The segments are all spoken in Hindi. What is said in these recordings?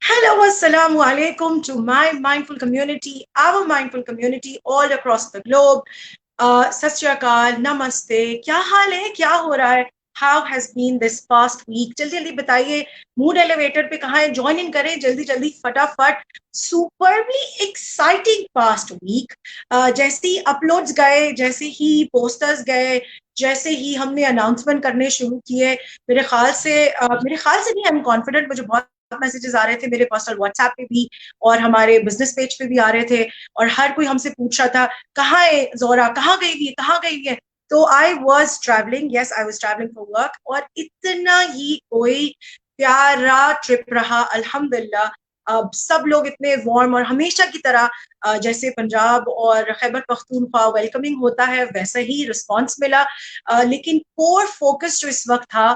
Hello, assalamu alaikum to my mindful community, our mindful community all across the globe. सत श्री अकाल, नमस्ते, क्या हाल है, क्या हो रहा है? How has been this past week? जल्दी जल्दी बताइए। मूड एलिवेटर पे कहाँ है? ज्वाइन इन करें जल्दी जल्दी फटाफट। Superbly exciting past week. जैसे ही अपलोड्स गए, जैसे ही पोस्टर्स गए, जैसे ही हमने अनाउंसमेंट करने शुरू किए, मेरे ख्याल से नहीं, आई एम कॉन्फिडेंट, मुझे बहुत मैसेजेस आ रहे थे मेरे पर्सनल व्हाट्सएप पे भी और हमारे बिजनेस पेज पे भी आ रहे थे, और हर कोई हमसे पूछ रहा था कहाँ है जोरा, कहाँ गई हुई है, कहाँ गई हुई है। तो I was travelling, yes I was travelling for work, और इतना ही कोई प्यारा ट्रिप रहा अल्हम्दुलिल्लाह। अब सब लोग इतने वार्म और हमेशा की तरह जैसे पंजाब और खैबर पख्तूनख्वा वेलकमिंग होता है वैसा ही रिस्पांस मिला। लेकिन कोर फोकस जो इस वक्त था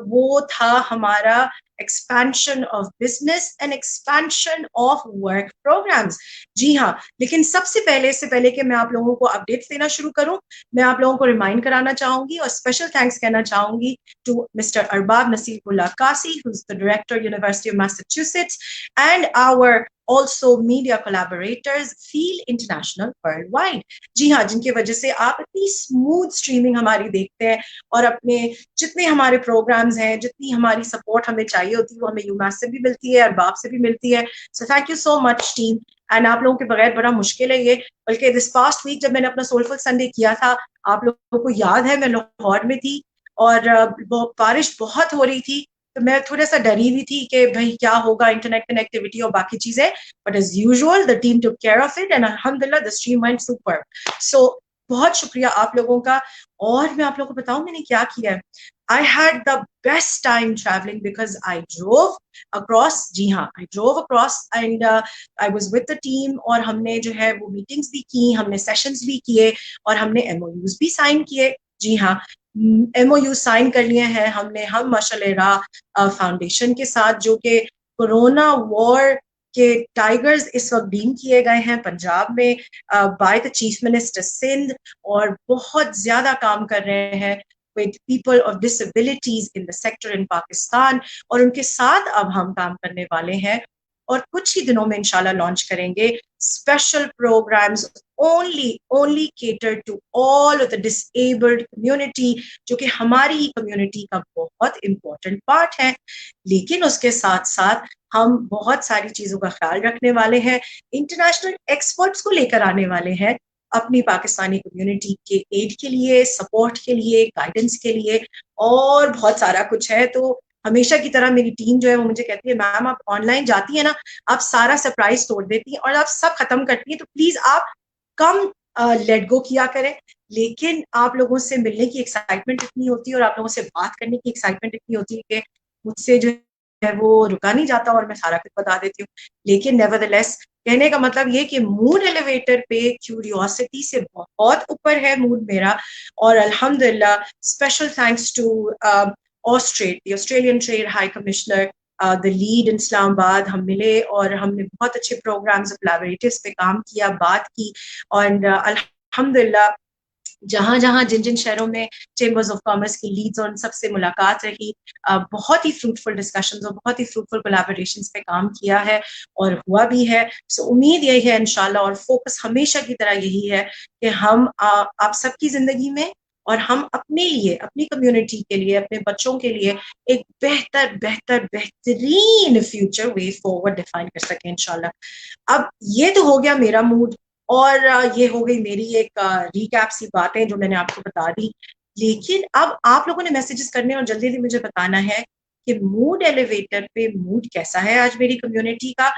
वो था हमारा expansion of business and expansion of work programs. जी हाँ, लेकिन सबसे पहले से पहले कि मैं आप लोगों को अपडेट्स देना शुरू करूं, मैं आप लोगों को रिमाइंड कराना चाहूंगी और स्पेशल थैंक्स कहना चाहूंगी टू मिस्टर अरबाब नसीरुल्लाह कासी, who's the director, University of Massachusetts, and our also media collaborators, Feel International Worldwide। जी हाँ, जिनकी वजह से आप इतनी स्मूथ स्ट्रीमिंग हमारी देखते हैं और अपने जितने हमारे प्रोग्राम्स हैं, जितनी हमारी सपोर्ट हमें चाहिए होती है वो हमें यूमास से भी मिलती है, अरबाब से भी मिलती है। So thank you so much team. And आप लोगों के बगैर बड़ा मुश्किल है ये। बल्कि दिस पास्ट वीक जब मैंने अपना सोलफुल संडे किया था, आप लोगों को याद है मैं लाहौर में थी और बारिश बहुत हो रही थी, तो मैं थोड़ा सा डरी हुई थी कि भाई क्या होगा, इंटरनेट कनेक्टिविटी और बाकी चीजें। But as usual the team took care of it and अल्हम्दुलिल्लाह the stream went super. So बहुत शुक्रिया आप लोगों का। और मैं आप लोगों को बताऊं मैंने क्या किया है। I had the best time travelling because I drove across. जी हाँ, I drove across and I was with the team, और हमने जो है वो मीटिंग्स भी की, हमने सेशंस भी किए और हमने एमओयूज भी साइन किए। जी हाँ, एमओयू साइन कर लिए हैं हमने हम माशाल्लाह फाउंडेशन के साथ, जो कि कोरोना वॉर के टाइगर्स इस वक्त डीम किए गए हैं पंजाब में by the chief minister Sindh, और बहुत ज्यादा काम कर रहे हैं with people of disabilities in the sector in Pakistan, और उनके साथ अब हम काम करने वाले हैं और कुछ ही दिनों में इंशाल्लाह लॉन्च करेंगे special programs only cater to all of the disabled community, जो कि हमारी कम्युनिटी का बहुत इंपॉर्टेंट पार्ट है। लेकिन उसके साथ साथ हम बहुत सारी चीजों का ख्याल रखने वाले हैं, इंटरनेशनल एक्सपर्ट्स को लेकर आने वाले हैं अपनी पाकिस्तानी कम्युनिटी के एड के लिए, सपोर्ट के लिए, गाइडेंस के लिए, और बहुत सारा कुछ है। तो हमेशा की तरह मेरी टीम जो है वो मुझे कहती है, मैम आप ऑनलाइन जाती है ना, आप सारा सरप्राइज तोड़ देती हैं और आप सब खत्म करती हैं, तो प्लीज आप कम लेट गो किया करें। लेकिन आप लोगों से मिलने की एक्साइटमेंट इतनी होती है और आप लोगों से बात करने की एक्साइटमेंट इतनी होती है कि मुझसे जो है वो रुका नहीं जाता और मैं सारा कुछ बता देती हूँ। लेकिन नेवरदलेस, कहने का मतलब ये कि मूड एलिवेटर पे क्यूरियोसिटी से बहुत ऊपर है मूड मेरा। और अल्हम्दुलिल्लाह special thanks to Australian trade high commissioner, the lead in Islamabad. हम मिले और हमने बहुत अच्छे प्रोग्राम्स कोलैबोरेटिव्स पे काम किया, बात की, और अल्हम्दुलिल्लाह जहां जहां जिन जिन शहरों में चेंबर्स ऑफ कॉमर्स की लीड्स और उन सबसे मुलाकात रही, बहुत ही फ्रूटफुल डिस्कशंस और बहुत ही फ्रूटफुल कोलैबोरेशंस पे काम किया है और हुआ भी है। सो उम्मीद यही है इंशाल्लाह, और फोकस हमेशा की तरह यही है कि हम आप सबकी जिंदगी में और हम अपने लिए, अपनी कम्युनिटी के लिए, अपने बच्चों के लिए एक बेहतर बेहतर बेहतरीन फ्यूचर वे फॉरवर्ड डिफाइन कर सकें इंशाल्लाह। अब ये तो हो गया मेरा मूड, और ये हो गई मेरी एक रिकैप सी बातें जो मैंने आपको बता दी। लेकिन अब आप लोगों ने मैसेजेस करने और जल्दी जल्दी मुझे बताना है कि मूड एलिवेटर पे मूड कैसा है आज मेरी कम्युनिटी का।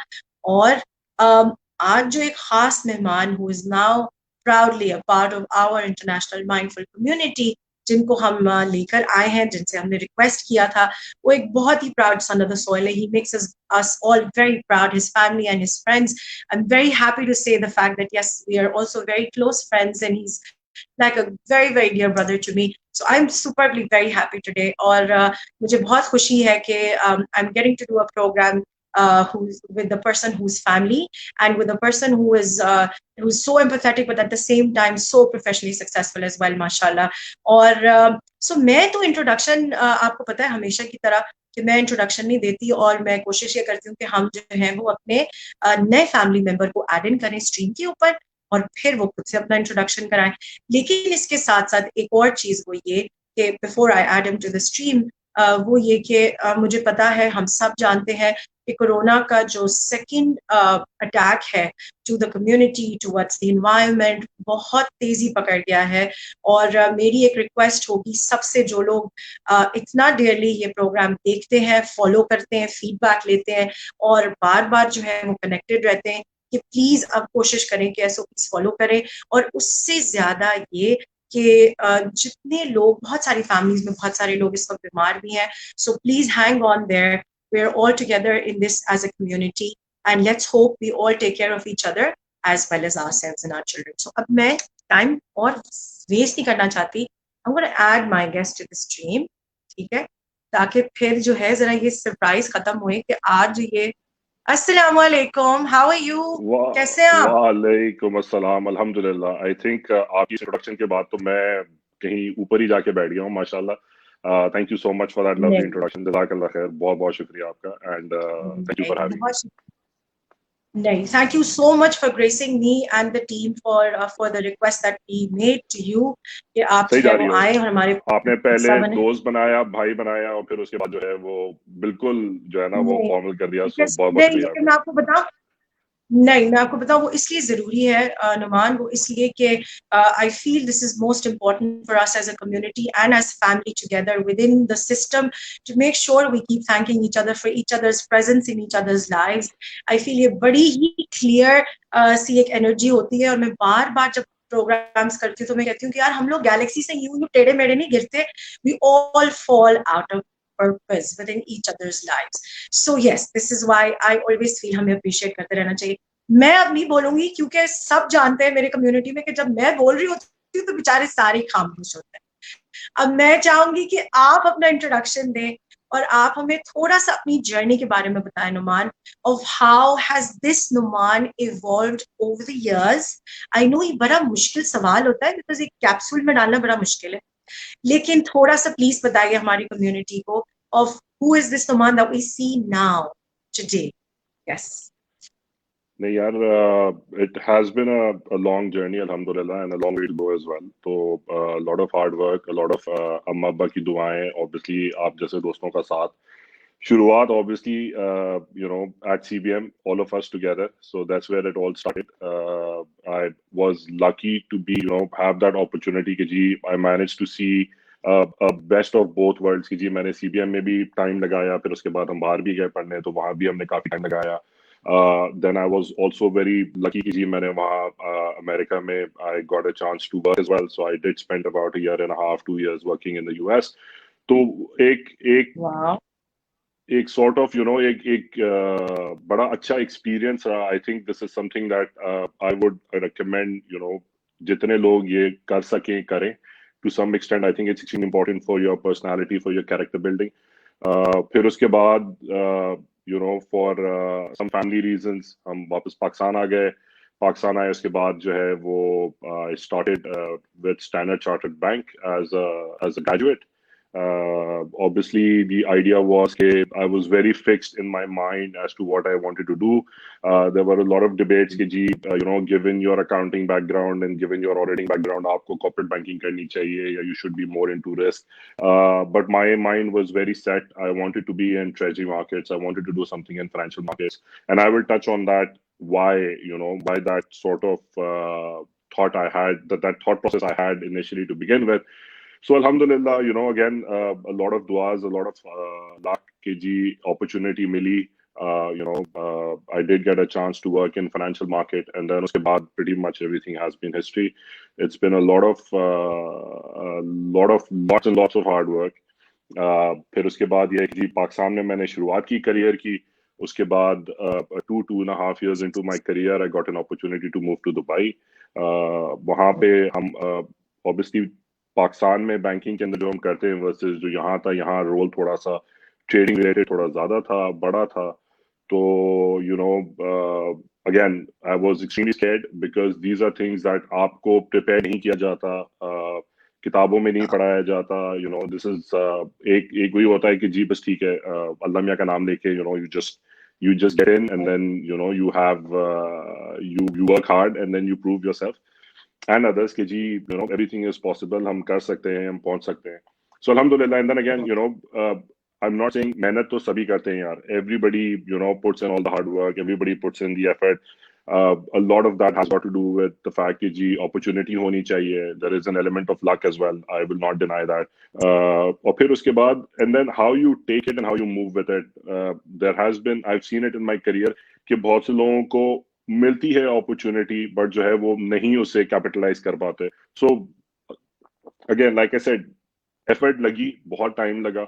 और आज जो एक खास मेहमान who is now proudly a part of our international mindful community, जिनको हम लेकर आए हैं, जिनसे हमने रिक्वेस्ट किया था, वो एक बहुत ही proud son of the soil है। He makes us all very proud, his family and his friends. I'm very happy to say the fact that yes, we are also very close friends, and he's like a very very dear brother to me. So I'm superbly very happy today, और मुझे बहुत खुशी है कि I'm getting to do a program who's with the person whose family, and with a person who's so empathetic but at the same time so professionally successful as well, mashallah. और so मैं तो इंट्रोडक्शन आपको पता है हमेशा की तरह कि मैं इंट्रोडक्शन नहीं देती और मैं कोशिश ये करती हूँ कि हम जो है वो अपने नए फैमिली मेंबर को ऐड इन करें स्ट्रीम के ऊपर और फिर वो खुद से अपना इंट्रोडक्शन कराएं। लेकिन इसके साथ साथ एक और चीज वो ये कि before I add him to the stream, वो ये कि मुझे पता है, हम सब जानते हैं कि कोरोना का जो सेकंड अटैक है to the community towards the environment बहुत तेजी पकड़ गया है। और मेरी एक रिक्वेस्ट होगी सबसे, जो लोग इतना डेयरली ये प्रोग्राम देखते हैं, फॉलो करते हैं, फीडबैक लेते हैं और बार बार जो है वो कनेक्टेड रहते हैं, कि प्लीज अब कोशिश करें कि एसओपीज फॉलो करें। और उससे ज्यादा ये कि जितने लोग, बहुत सारी फैमिलीज में बहुत सारे लोग इस वक्त बीमार भी हैं, so please hang on there, we are all together in this as a community and let's hope we all take care of each other as well as ourselves and our children. So अब मैं टाइम और वेस्ट नहीं करना चाहती, I am gonna add my guest to the stream, ठीक है, ताकि फिर जो है जरा ये सरप्राइज खत्म हुए कि आज ये अस्सलाम वालेकुम, हाउ आर यू, कैसे हैं आप? वालेकुम अस्सलाम, अल्हम्दुलिल्लाह। आई थिंक आपकी इंट्रोडक्शन के बाद तो मैं कहीं ऊपर ही जाके बैठ गया हूँ, माशाल्लाह। Thank you so much for that lovely नहीं इंट्रोडक्शन, जज़ाकल्लाह खैर, बहुत बहुत शुक्रिया आपका, एंड थैंक यू नहीं फॉर हैविंग मी। बहुत नहीं, thank you so much for gracing me and the team for the request that we made to you कि आप सही जो जा है रही वो हो, आए और हमारे आपने पहले हिस्सा बने। दोस्त बनाया, भाई बनाया, और फिर उसके बाद जो है वो बिल्कुल जो है ना वो नहीं, फॉर्मल कर दिया, सो because बहुत बहुत नहीं, शुक्रिया लेकिन आपका। मैं आपको बताऊं, नहीं मैं आपको बताऊं वो इसलिए जरूरी है नुमान, वो इसलिए कि I feel this is most important for us as a community and as family together within the system to make sure we keep thanking each other for each others presence in each others lives. I feel ये बड़ी ही क्लियर सी एक एनर्जी होती है। और मैं बार बार जब प्रोग्राम्स करती हूँ तो मैं कहती हूँ कि यार हम लोग गैलेक्सी से यूं यूं टेढ़े मेढ़े नहीं गिरते, we all fall out of purpose within each other's lives. So yes, this is why I always feel हमें appreciate करते रहना चाहिए। मैं अब नहीं बोलूंगी क्योंकि सब जानते हैं मेरे कम्युनिटी में कि जब मैं बोल रही होती हूँ तो बेचारे सारे खामोश होते हैं। अब मैं चाहूंगी कि आप अपना इंट्रोडक्शन दें और आप हमें थोड़ा सा अपनी जर्नी के बारे में बताएं Numan, of how has this Numan evolved over the years. I know ये बड़ा मुश्किल सवाल होता है बिकॉज एक कैप्सूल में डालना बड़ा मुश्किल है, लेकिन थोड़ा सा प्लीज बताइए हमारी कम्युनिटी को of who is this Numan that we see now today. Yes. नहीं यार, it has been a long journey, alhamdulillah, and a long way to go as well. तो a lot of hard work, a lot of अम्मा अब्बा की दुआएं, obviously आप जैसे दोस्तों का साथ, शुरुआत obviously you know at CBM, all of us together, so that's where it all started. I was lucky to be, you know, have that opportunity कि जी I managed to see a best of both worlds कि जी मैंने CBM में भी टाइम लगाया, फिर उसके बाद हम बाहर भी गए पढ़ने, तो वहाँ भी हमने काफी टाइम लगाया। Then I was also very lucky कि जी मैंने वहाँ अमेरिका में I got a chance to work as well, so I did spend about a year and a half, 2 years working in the US. तो एक एक वाह। एक sort of, you know, एक बड़ा अच्छा एक्सपीरियंस रहा। I think this is something that I would recommend, you know, जितने लोग ये कर सकें करें। To some extent I think it's extremely important for your personality, for your character building. फिर उसके बाद you know for some family reasons हम वापस पाकिस्तान आ गए। पाकिस्तान आए उसके बाद जो है वो started with standard chartered bank as a graduate. Obviously, the idea was that I was very fixed in my mind as to what I wanted to do. There were a lot of debates कि जी, you know, given your accounting background and given your auditing background, आपको corporate banking करनी चाहिए या you should be more into risk. But my mind was very set. I wanted to be in treasury markets. I wanted to do something in financial markets, and I will touch on that. Why, you know, why that sort of thought I had, that thought process I had initially to begin with. So Alhamdulillah, you know, again, a lot of duas, a lot of luck, KG opportunity mili. I did get a chance to work in financial market, and then uske baad pretty much everything has been history. It's been lots and lots of hard work. फिर उसके बाद ये है कि पाकिस्तान में मैंने शुरुआत की करियर की। उसके बाद 2.5 years into my career, I got an opportunity to move to Dubai. वहाँ पे हम obviously पाकिस्तान में बैंकिंग के अंदर जो हम करते हैं वर्सेस जो यहाँ था, यहाँ रोल थोड़ा सा ट्रेडिंग रिलेटेड थोड़ा ज्यादा था, बड़ा था। तो you know again I was extremely scared because these are things that आपको प्रिपेयर नहीं किया जाता। किताबों में नहीं पढ़ाया जाता, दिस इज एक वही होता है कि जी बस ठीक है, अल्लाह मियाँ का नाम लेके you just get in, and then you have you work hard and then you prove yourself and others कि जी everything is possible, हम कर सकते हैं, हम पहुंच सकते हैं. So alhamdulillah, and then again I'm not saying मेहनत तो सभी करते हैं यार, everybody puts in all the hard work, everybody puts in the effort. A lot of that has got to do with the fact कि जी opportunity होनी चाहिए, there is an element of luck as well, I will not deny that. और फिर उसके बाद and then how you take it and how you move with it. There has been, I've seen it in my career कि बहुत से लोगों को मिलती है अपॉर्चुनिटी बट जो है वो नहीं उसे कैपिटलाइज कर पाते. So again like I said, effort लगी, बहुत टाइम लगा,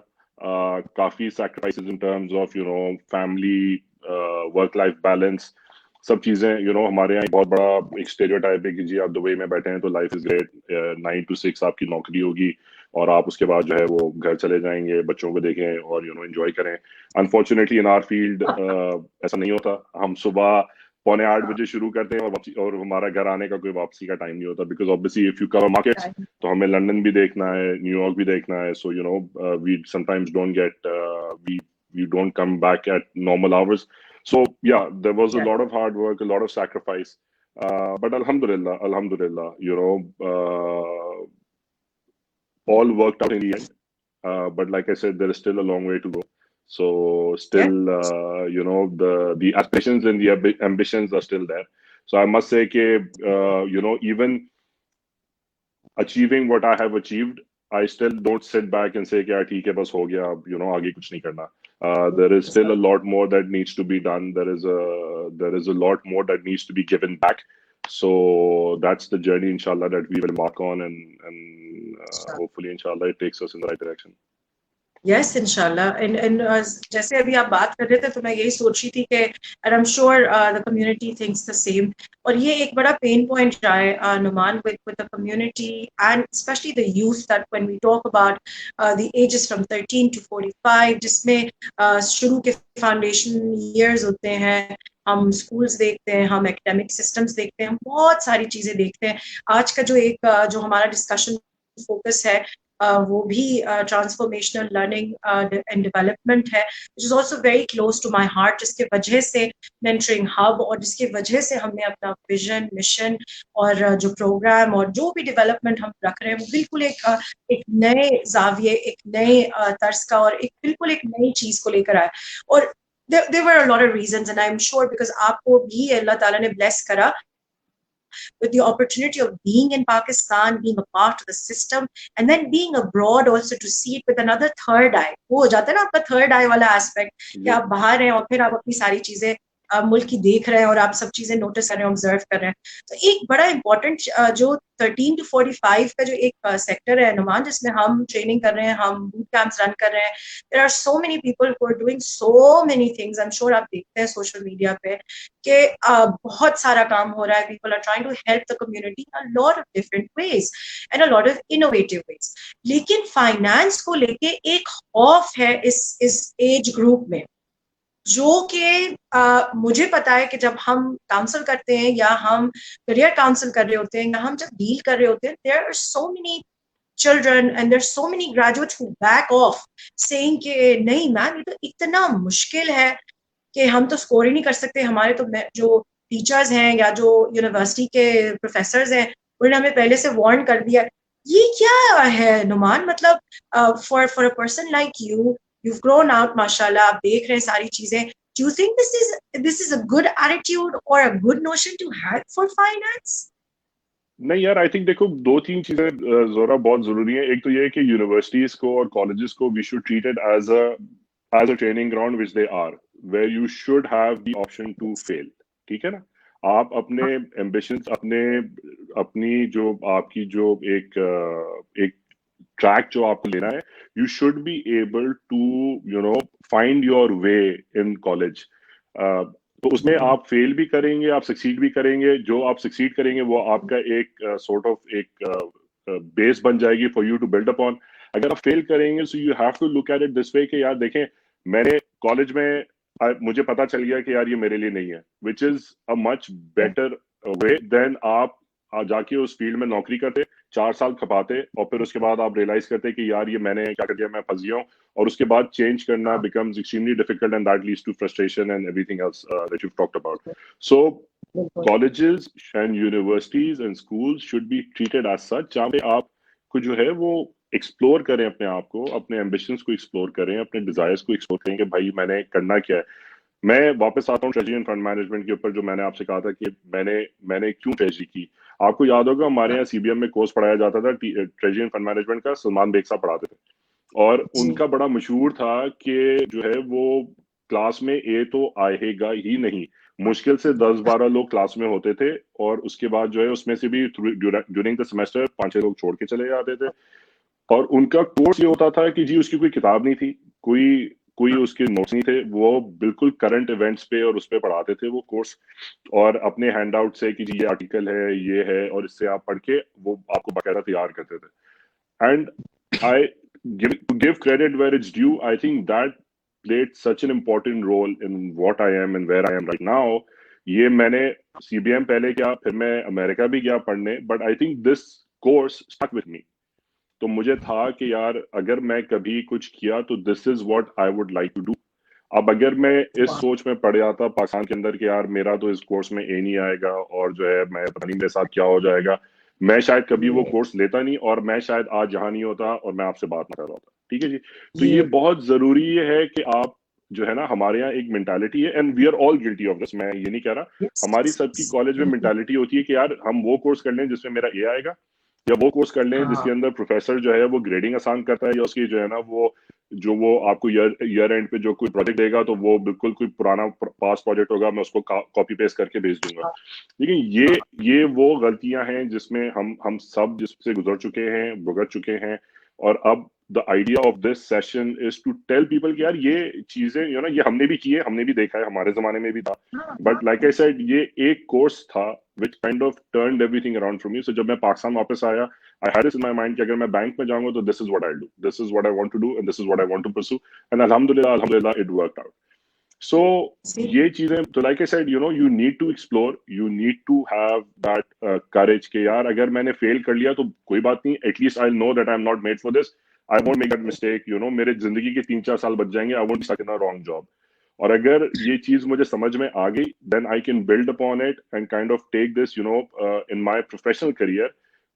काफी sacrifices in terms of family, work life balance, सब चीजें. हमारे यहाँ बहुत बड़ा एक स्टेरियोटाइप है कि जी आप दुबई में बैठे हैं तो लाइफ इज ग्रेट, 9 to 6 आपकी नौकरी होगी और आप उसके बाद जो है वो घर चले जाएंगे, बच्चों को देखें और एंजॉय करें. अनफॉर्चुनेटली इन आवर फील्ड ऐसा नहीं होता. हम सुबह 7:45 शुरू करते हैं और हमारा घर आने का कोई वापसी का टाइम नहीं होता, because obviously if you cover markets तो हमें लंदन भी देखना है, न्यूयॉर्क भी देखना है. So we sometimes don't get we don't come back at normal hours. So yeah, there was a lot of hard work, a lot of sacrifice, but alhamdulillah, all worked out in the end. But like I said, there is still a long way to go. So still, the aspirations and the ambitions are still there. So I must say that even achieving what I have achieved, I still don't sit back and say कि यार ठीक है बस हो गया, अब आगे कुछ नहीं करना. There is still a lot more that needs to be done. There is a lot more that needs to be given back. So that's the journey, inshallah, that we will mark on, and hopefully, inshallah, it takes us in the right direction. Yes, इंशाल्लाह. And जैसे अभी आप बात कर रहे थे तो मैं यही सोच रही थी कि and I'm sure the community thinks the same. और ये एक बड़ा pain point रहा है Numan with the community and especially the youth, that when we talk about the ages from 13 to 45, जिसमें शुरू के foundation years होते हैं, हम स्कूल्स देखते हैं, हम एकेडमिक सिस्टम्स देखते हैं, हम बहुत सारी चीजें देखते हैं. आज का जो हमारा डिस्कशन फोकस है वो भी ट्रांसफॉर्मेशनल लर्निंग एंड डेवलपमेंट है, which is also very close to my heart, जिसके वजह से मेंटरिंग हब और जिसकी वजह से हमने अपना विजन, मिशन और जो प्रोग्राम और जो भी डेवलपमेंट हम रख रहे हैं वो बिल्कुल एक नए जाविये, एक नए तर्ज का और एक बिल्कुल एक नई चीज को लेकर आए. और there were a lot of reasons, and I'm sure because आपको भी अल्लाह ताला ने bless करा with the opportunity of being in Pakistan, being a part of the system, and then being abroad also to see it with another third eye. वो हो जाता है ना आपका third eye वाला aspect कि आप बाहर हैं और फिर आप अपनी सारी चीजें मुल्क की देख रहे हैं और आप सब चीजें नोटिस कर रहे हैं, ऑब्जर्व कर रहे हैं. तो एक बड़ा इंपॉर्टेंट जो 13 to 45 का जो एक सेक्टर है नुमान, जिसमें हम ट्रेनिंग कर रहे हैं, हम बूट कैंप्स रन कर रहे हैं. There are so many people who are doing so many things. I am sure आप देखते हैं सोशल मीडिया पे कि बहुत सारा काम हो रहा है. People are trying to help the community a lot of different ways and a lot of innovative ways. लेकिन फाइनेंस को लेके एक खौफ है इस एज ग्रुप में, जो कि मुझे पता है कि जब हम काउंसल करते हैं या हम करियर काउंसल कर रहे होते हैं या हम जब डील कर रहे होते हैं, there are so many children and there's so many graduates who back off saying कि नहीं मैम ये तो इतना मुश्किल है कि हम तो स्कोर ही नहीं कर सकते, हमारे तो जो टीचर्स हैं या जो यूनिवर्सिटी के प्रोफेसर्स हैं उन्होंने हमें पहले से वार्न कर दिया. ये क्या है नुमान, मतलब for a person like you, you've grown out mashallah, आप देख रहे हैं सारी चीजें. Do you think this is a good attitude or a good notion to have for finance? नहीं यार, आई थिंक देखो दो तीन चीजें जोरा बहुत जरूरी है. एक तो ये है कि यूनिवर्सिटीज को और कॉलेजेस को we should treat it as a training ground which they are, where you should have the option to fail. ठीक है ना, आप अपने एम्बिशंस, अपनी जो आपकी जो एक ट्रैक जो आपको लेना है, you should be able to find your way in college. तो उसमें आप फेल भी करेंगे, आप सक्सीड भी करेंगे. जो आप सक्सीड करेंगे वो आपका एक सॉर्ट ऑफ एक बेस बन जाएगी for you to build upon. अगर आप फेल करेंगे so you have to look at it this way कि यार देखें, मैंने कॉलेज में मुझे पता चल गया कि यार ये मेरे लिए नहीं है, which is a much better way than आप जाके उस फील्ड में नौकरी करते 4 साल खपाते और फिर उसके बाद आप रियलाइज करते कि यार ये मैंने क्या कर दिया, मैं फंस गया हूँ, और उसके बाद चेंज करना becomes extremely difficult and that leads to frustration and everything else that you've talked about. So colleges and universities and schools should be treated as such, जहाँ पे आप को जो है वो एक्सप्लोर करें अपने आप को, अपने एम्बिशंस को एक्सप्लोर करें, अपने डिजायर्स को एक्सप्लोर करें कि भाई मैंने करना क्या है। मैं वापस आता हूँ ट्रेजरी एंड फंड मैनेजमेंट के ऊपर, जो मैंने आपसे कहा था कि मैंने क्यों ट्रेजरी की। आपको याद होगा हमारे यहाँ सीबीएम में कोर्स पढ़ाया जाता था ट्रेजरी एंड फंड मैनेजमेंट का, सलमान बेग साहब पढ़ाते थे, और उनका बड़ा मशहूर था कि जो है वो क्लास में ए तो आएगा ही नहीं, मुश्किल से 10-12 लोग क्लास में होते थे, और उसके बाद जो है उसमें से भी ड्यूरिंग द सेमेस्टर 5-6 लोग छोड़ के चले जाते थे। और उनका कोर्स ये होता था कि जी उसकी कोई किताब नहीं थी, कोई कोई उसके नोट्स नहीं थे, वो बिल्कुल करंट इवेंट्स पे और उस पे पढ़ाते थे वो कोर्स, और अपने हैंडआउट से कि जी ये आर्टिकल है, ये है, और इससे आप पढ़ के वो आपको बाकायदा तैयार करते थे। And I give credit where it's due. I think that played such an important role in what I am and where I am right now. ये मैंने CBM पहले किया, फिर मैं अमेरिका भी गया पढ़ने, but I think this course stuck with me. तो मुझे था कि यार अगर मैं कभी कुछ किया तो this is what I would like to do. अब अगर मैं इस सोच में पड़ जाता पाकिस्तान के अंदर कि यार मेरा तो इस कोर्स में ए नहीं आएगा और जो है मैं पता नहीं मेरे साथ क्या हो जाएगा, मैं शायद कभी वो कोर्स लेता नहीं, और मैं शायद आज यहाँ नहीं होता और मैं आपसे बात ना कर रहा होता। ठीक है जी। तो ये बहुत जरूरी है कि आप जो है ना, हमारे यहाँ एक मेंटालिटी है, and we are all guilty of this, मैं ये नहीं कह रहा, हमारी सबकी कॉलेज में मेंटालिटी होती है कि यार हम वो कोर्स कर लें जिसमें मेरा ए आएगा, या वो कोर्स कर लें जिसके अंदर प्रोफेसर जो है वो ग्रेडिंग आसान करता है, या उसकी जो है ना वो आपको ईयर एंड पे जो कोई प्रोजेक्ट देगा तो वो बिल्कुल कोई पुराना पास प्रोजेक्ट होगा, मैं उसको कॉपी पेस्ट करके भेज दूंगा। लेकिन ये वो गलतियां हैं जिसमें हम सब जिससे गुजर चुके हैं, भुगत चुके हैं, और अब the idea of this session is to tell people कि यार ये चीजें ये हमने भी की है, हमने भी देखा है, हमारे जमाने में भी था, बट लाइक आई सेड ये एक कोर्स था which kind of turned everything around for me. So जब मैं पाकिस्तान वापस आया, I had this in my mind कि अगर मैं बैंक में जाऊंगा तो this is what I'll do, this is what I want to do, and this is what I want to pursue, and alhamdulillah it worked out. So ये चीजें तो like I said, you need to explore, you need to have that courage कि यार अगर मैंने फेल कर लिया तो कोई बात नहीं, at least I'll know that I'm not made for this, I won't make that mistake, मेरे जिंदगी के 3-4 साल बच जाएंगे, I won't be stuck in a wrong job. और अगर ये चीज मुझे समझ में आ गई, then I can build upon it and kind of take this, in my professional career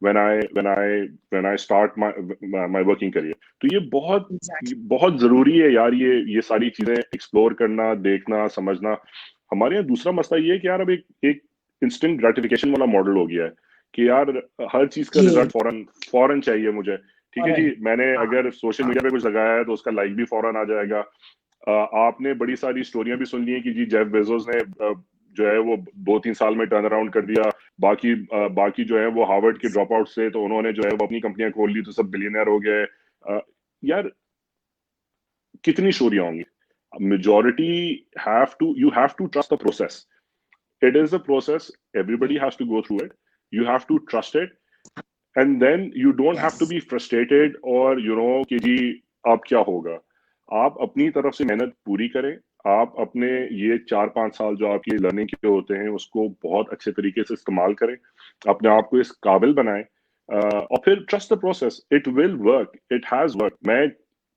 when I start my working career. तो ये बहुत जरूरी है यार, ये सारी चीजें एक्सप्लोर करना, देखना, समझना। हमारे यहाँ दूसरा मसला ये है कि यार अब एक इंस्टेंट ग्रेटिफिकेशन वाला मॉडल हो गया है कि यार हर चीज का रिजल्ट फौरन चाहिए मुझे। ठीक है जी, मैंने अगर सोशल मीडिया पे कुछ लगाया है तो उसका लाइक भी फौरन आ जाएगा। आपने बड़ी सारी स्टोरियां भी सुन ली है कि जी जेफ बेजोस ने जो है वो 2-3 साल में टर्न अराउंड कर दिया, बाकी जो है वो हार्वर्ड के ड्रॉप आउट से, तो उन्होंने जो है वो अपनी कंपनियां खोल ली तो सब बिलियनर हो गए। यार कितनी स्टोरियां होंगी? Majority you have to trust the process. It is a process, everybody has to go through it, you have to trust it, and then you don't have to be frustrated or कि जी अब क्या होगा। आप अपनी तरफ से मेहनत पूरी करें, आप अपने ये 4-5 साल जो आपकी लर्निंग के होते हैं उसको बहुत अच्छे तरीके से इस्तेमाल करें, अपने आप को इस काबिल बनाएं, और फिर trust the process, it will work, it has work.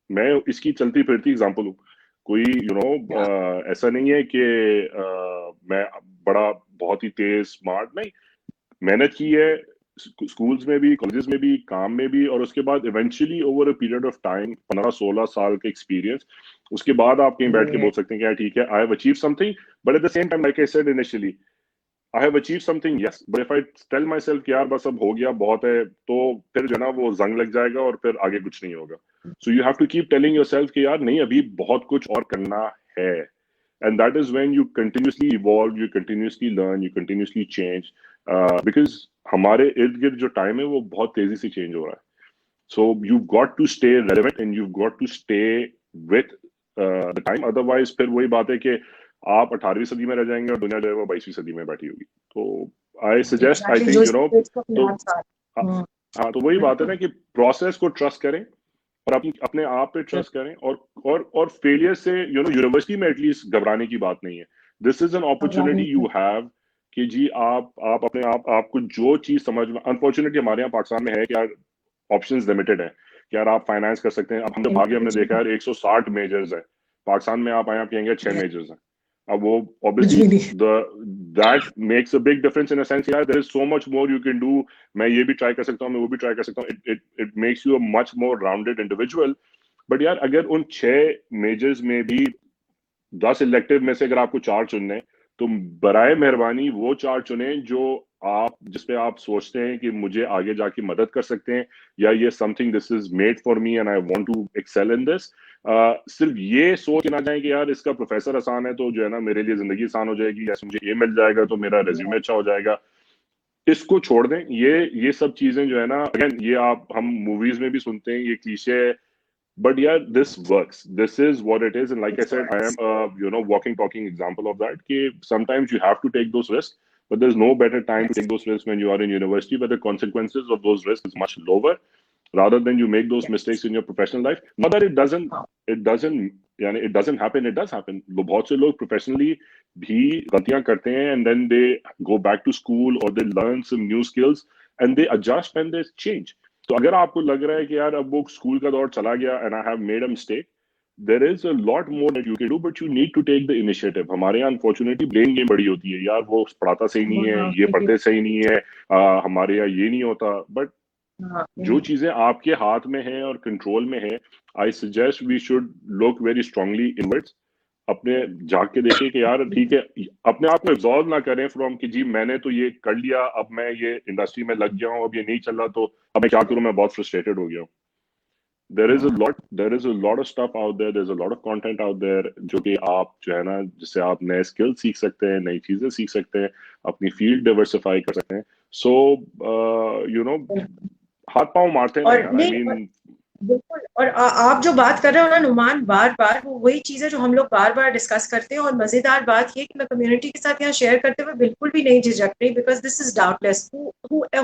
मैं इसकी चलती फिरती एग्जांपल हूँ। कोई ऐसा नहीं है कि मैं बड़ा बहुत ही तेज स्मार्ट नहीं, मेहनत की है स्कूल्स में भी, कॉलेजेस में भी, काम में भी, और उसके बाद eventually over a period of time 15-16 साल का एक्सपीरियंस, उसके बाद आप कहीं बैठ के बोल सकते हैं कि यार ठीक है, I have achieve something, but at the same time like I said initially, I have achieve something yes, but if I tell myself कि यार बस अब हो गया, बहुत है, तो फिर जो ना वो जंग लग जाएगा और फिर आगे कुछ नहीं होगा। So you have to keep telling yourself कि यार नहीं, अभी बहुत कुछ और करना है, and that is when you continuously evolve, you continuously learn, you continuously change, because हमारे इर्द गिर्द जो टाइम है वो बहुत तेजी से चेंज हो रहा है। So you've got to stay relevant and you've got to stay with the time, otherwise फिर वही बात है कि आप 18वीं सदी में रह जाएंगे और दुनिया जो है वो 22वीं सदी में बैठी होगी। तो I suggest, I think तो हाँ, तो वही बात है ना कि प्रोसेस को ट्रस्ट करें और अपने आप पे ट्रस्ट करें, और फेलियर से यूनिवर्सिटी में एटलीस्ट घबराने की बात नहीं है। This is an opportunity you have कि जी आप अपने आप आपको जो चीज समझ में, अनफॉर्चुनेटली हमारे यहाँ पाकिस्तान में है कि यार ऑप्शंस लिमिटेड है कि यार आप फाइनेंस कर सकते हैं। अब हमने भाग्य हमने देखा यार 160 मेजर्स है पाकिस्तान में, आप आए आप कहेंगे 6 मेजर्स हैं। अब वो ऑब्वियसली कुछ भी the that makes a big difference in a sense यार there is so much more you can do. मैं ये भी ट्राई कर सकता हूँ, मैं वो भी ट्राई कर सकता हूँ। It makes you a much more rounded individual. But यार अगर उन 6 मेजर्स में भी 10 इलेक्टिव में से अगर आपको 4 चुनने, तो बराए मेहरबानी वो 4 चुने जो आप जिसपे आप सोचते हैं कि मुझे आगे जाके मदद कर सकते हैं, या ये something this is made for me and I want to excel in this. सिर्फ ये सोच के ना जाएं कि यार इसका प्रोफेसर आसान है तो जो है ना मेरे लिए जिंदगी आसान हो जाएगी, या मुझे ये मिल जाएगा तो मेरा रेज्यूमे अच्छा हो जाएगा। इसको छोड़ दें। ये सब चीजें जो है ना, अगेन ये आप हम मूवीज में भी सुनते हैं, ये क्लीशे है, but yeah, this works. This is what it is. And like I said, I am a walking talking example of that. कि sometimes you have to take those risks, but there's no better time to take those risks when you are in university, where the consequences of those risks is much lower, rather than you make those mistakes in your professional life. Not that it doesn't happen. It does happen. बहुत से लोग professionally भी गलतियां करते हैं, and then they go back to school or they learn some new skills and they adjust and they change. तो अगर आपको लग रहा है कि यार अब वो स्कूल का दौर चला गया and I have made a mistake, there is a lot more that you can do, but you need to take the initiative. हमारे यहाँ अनफॉर्चुनेटली ब्लेम गेम बड़ी होती है, यार वो पढ़ाता सही नहीं है, ये पढ़ते सही नहीं है, हमारे यहाँ ये नहीं होता। बट जो चीजें आपके हाथ में है और कंट्रोल में है, I suggest we should look very strongly inwards. अपने जाग के देखिए कि यार ठीक है, अपने आप को एब्जॉर्व ना करें फ्रॉम कि जी मैंने तो ये कर लिया, अब मैं ये इंडस्ट्री में लग गया हूँ, अब ये नहीं चल रहा तो अब मैं क्या करूं, मैं बहुत फ्रस्ट्रेटेड हो गया हूँ। there is a lot of stuff out there, there's a lot of content out there जो कि आप जो है ना, जिससे आप नए स्किल सीख सकते हैं, नई चीजें सीख सकते हैं, अपनी फील्ड डाइवर्सिफाई कर सकते हैं। सो हाथ पांव मारते हैं ना और यार, आई मीन। बिल्कुल। और आप जो बात कर रहे हो ना नुमान, बार बार वो वही चीज है जो हम लोग बार बार डिस्कस करते हैं। और मजेदार बात ये कि मैं कम्युनिटी के साथ यहाँ शेयर करते हुए बिल्कुल भी नहीं झिझक रही, because this is doubtless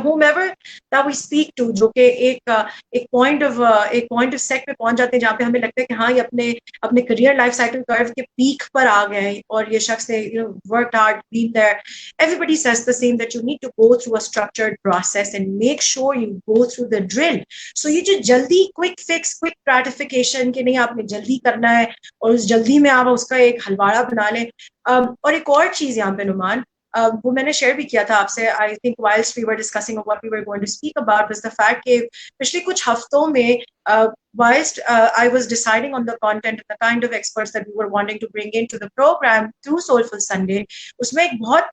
whomever that we speak to, जो कि एक पॉइंट ऑफ सेट पे पहुंच जाते हैं जहाँ पे हमें लगता है कि हाँ ये अपने अपने करियर लाइफ साइकिल कर्व के पीक पर आ गए हैं और ये शख्स ने work hard, been there. Everybody says the same, that you need to go through a structured process and make sure you go through the drill. So ये जो जल्दी क्विक फिक्स, क्विक ग्रेटिफिकेशन कि नहीं आपने जल्दी करना है और उस जल्दी में आप उसका एक हलवाड़ा बना लें। और एक और चीज यहाँ पे नुमान, वो मैंने शेयर भी किया था आपसे, I think whilst we were discussing of what we were going to speak about was the fact कि पिछले कुछ हफ्तों में whilst I was deciding on the content and the kind of experts that we were wanting to bring into the program through Soulful Sunday, उसमें एक बहुत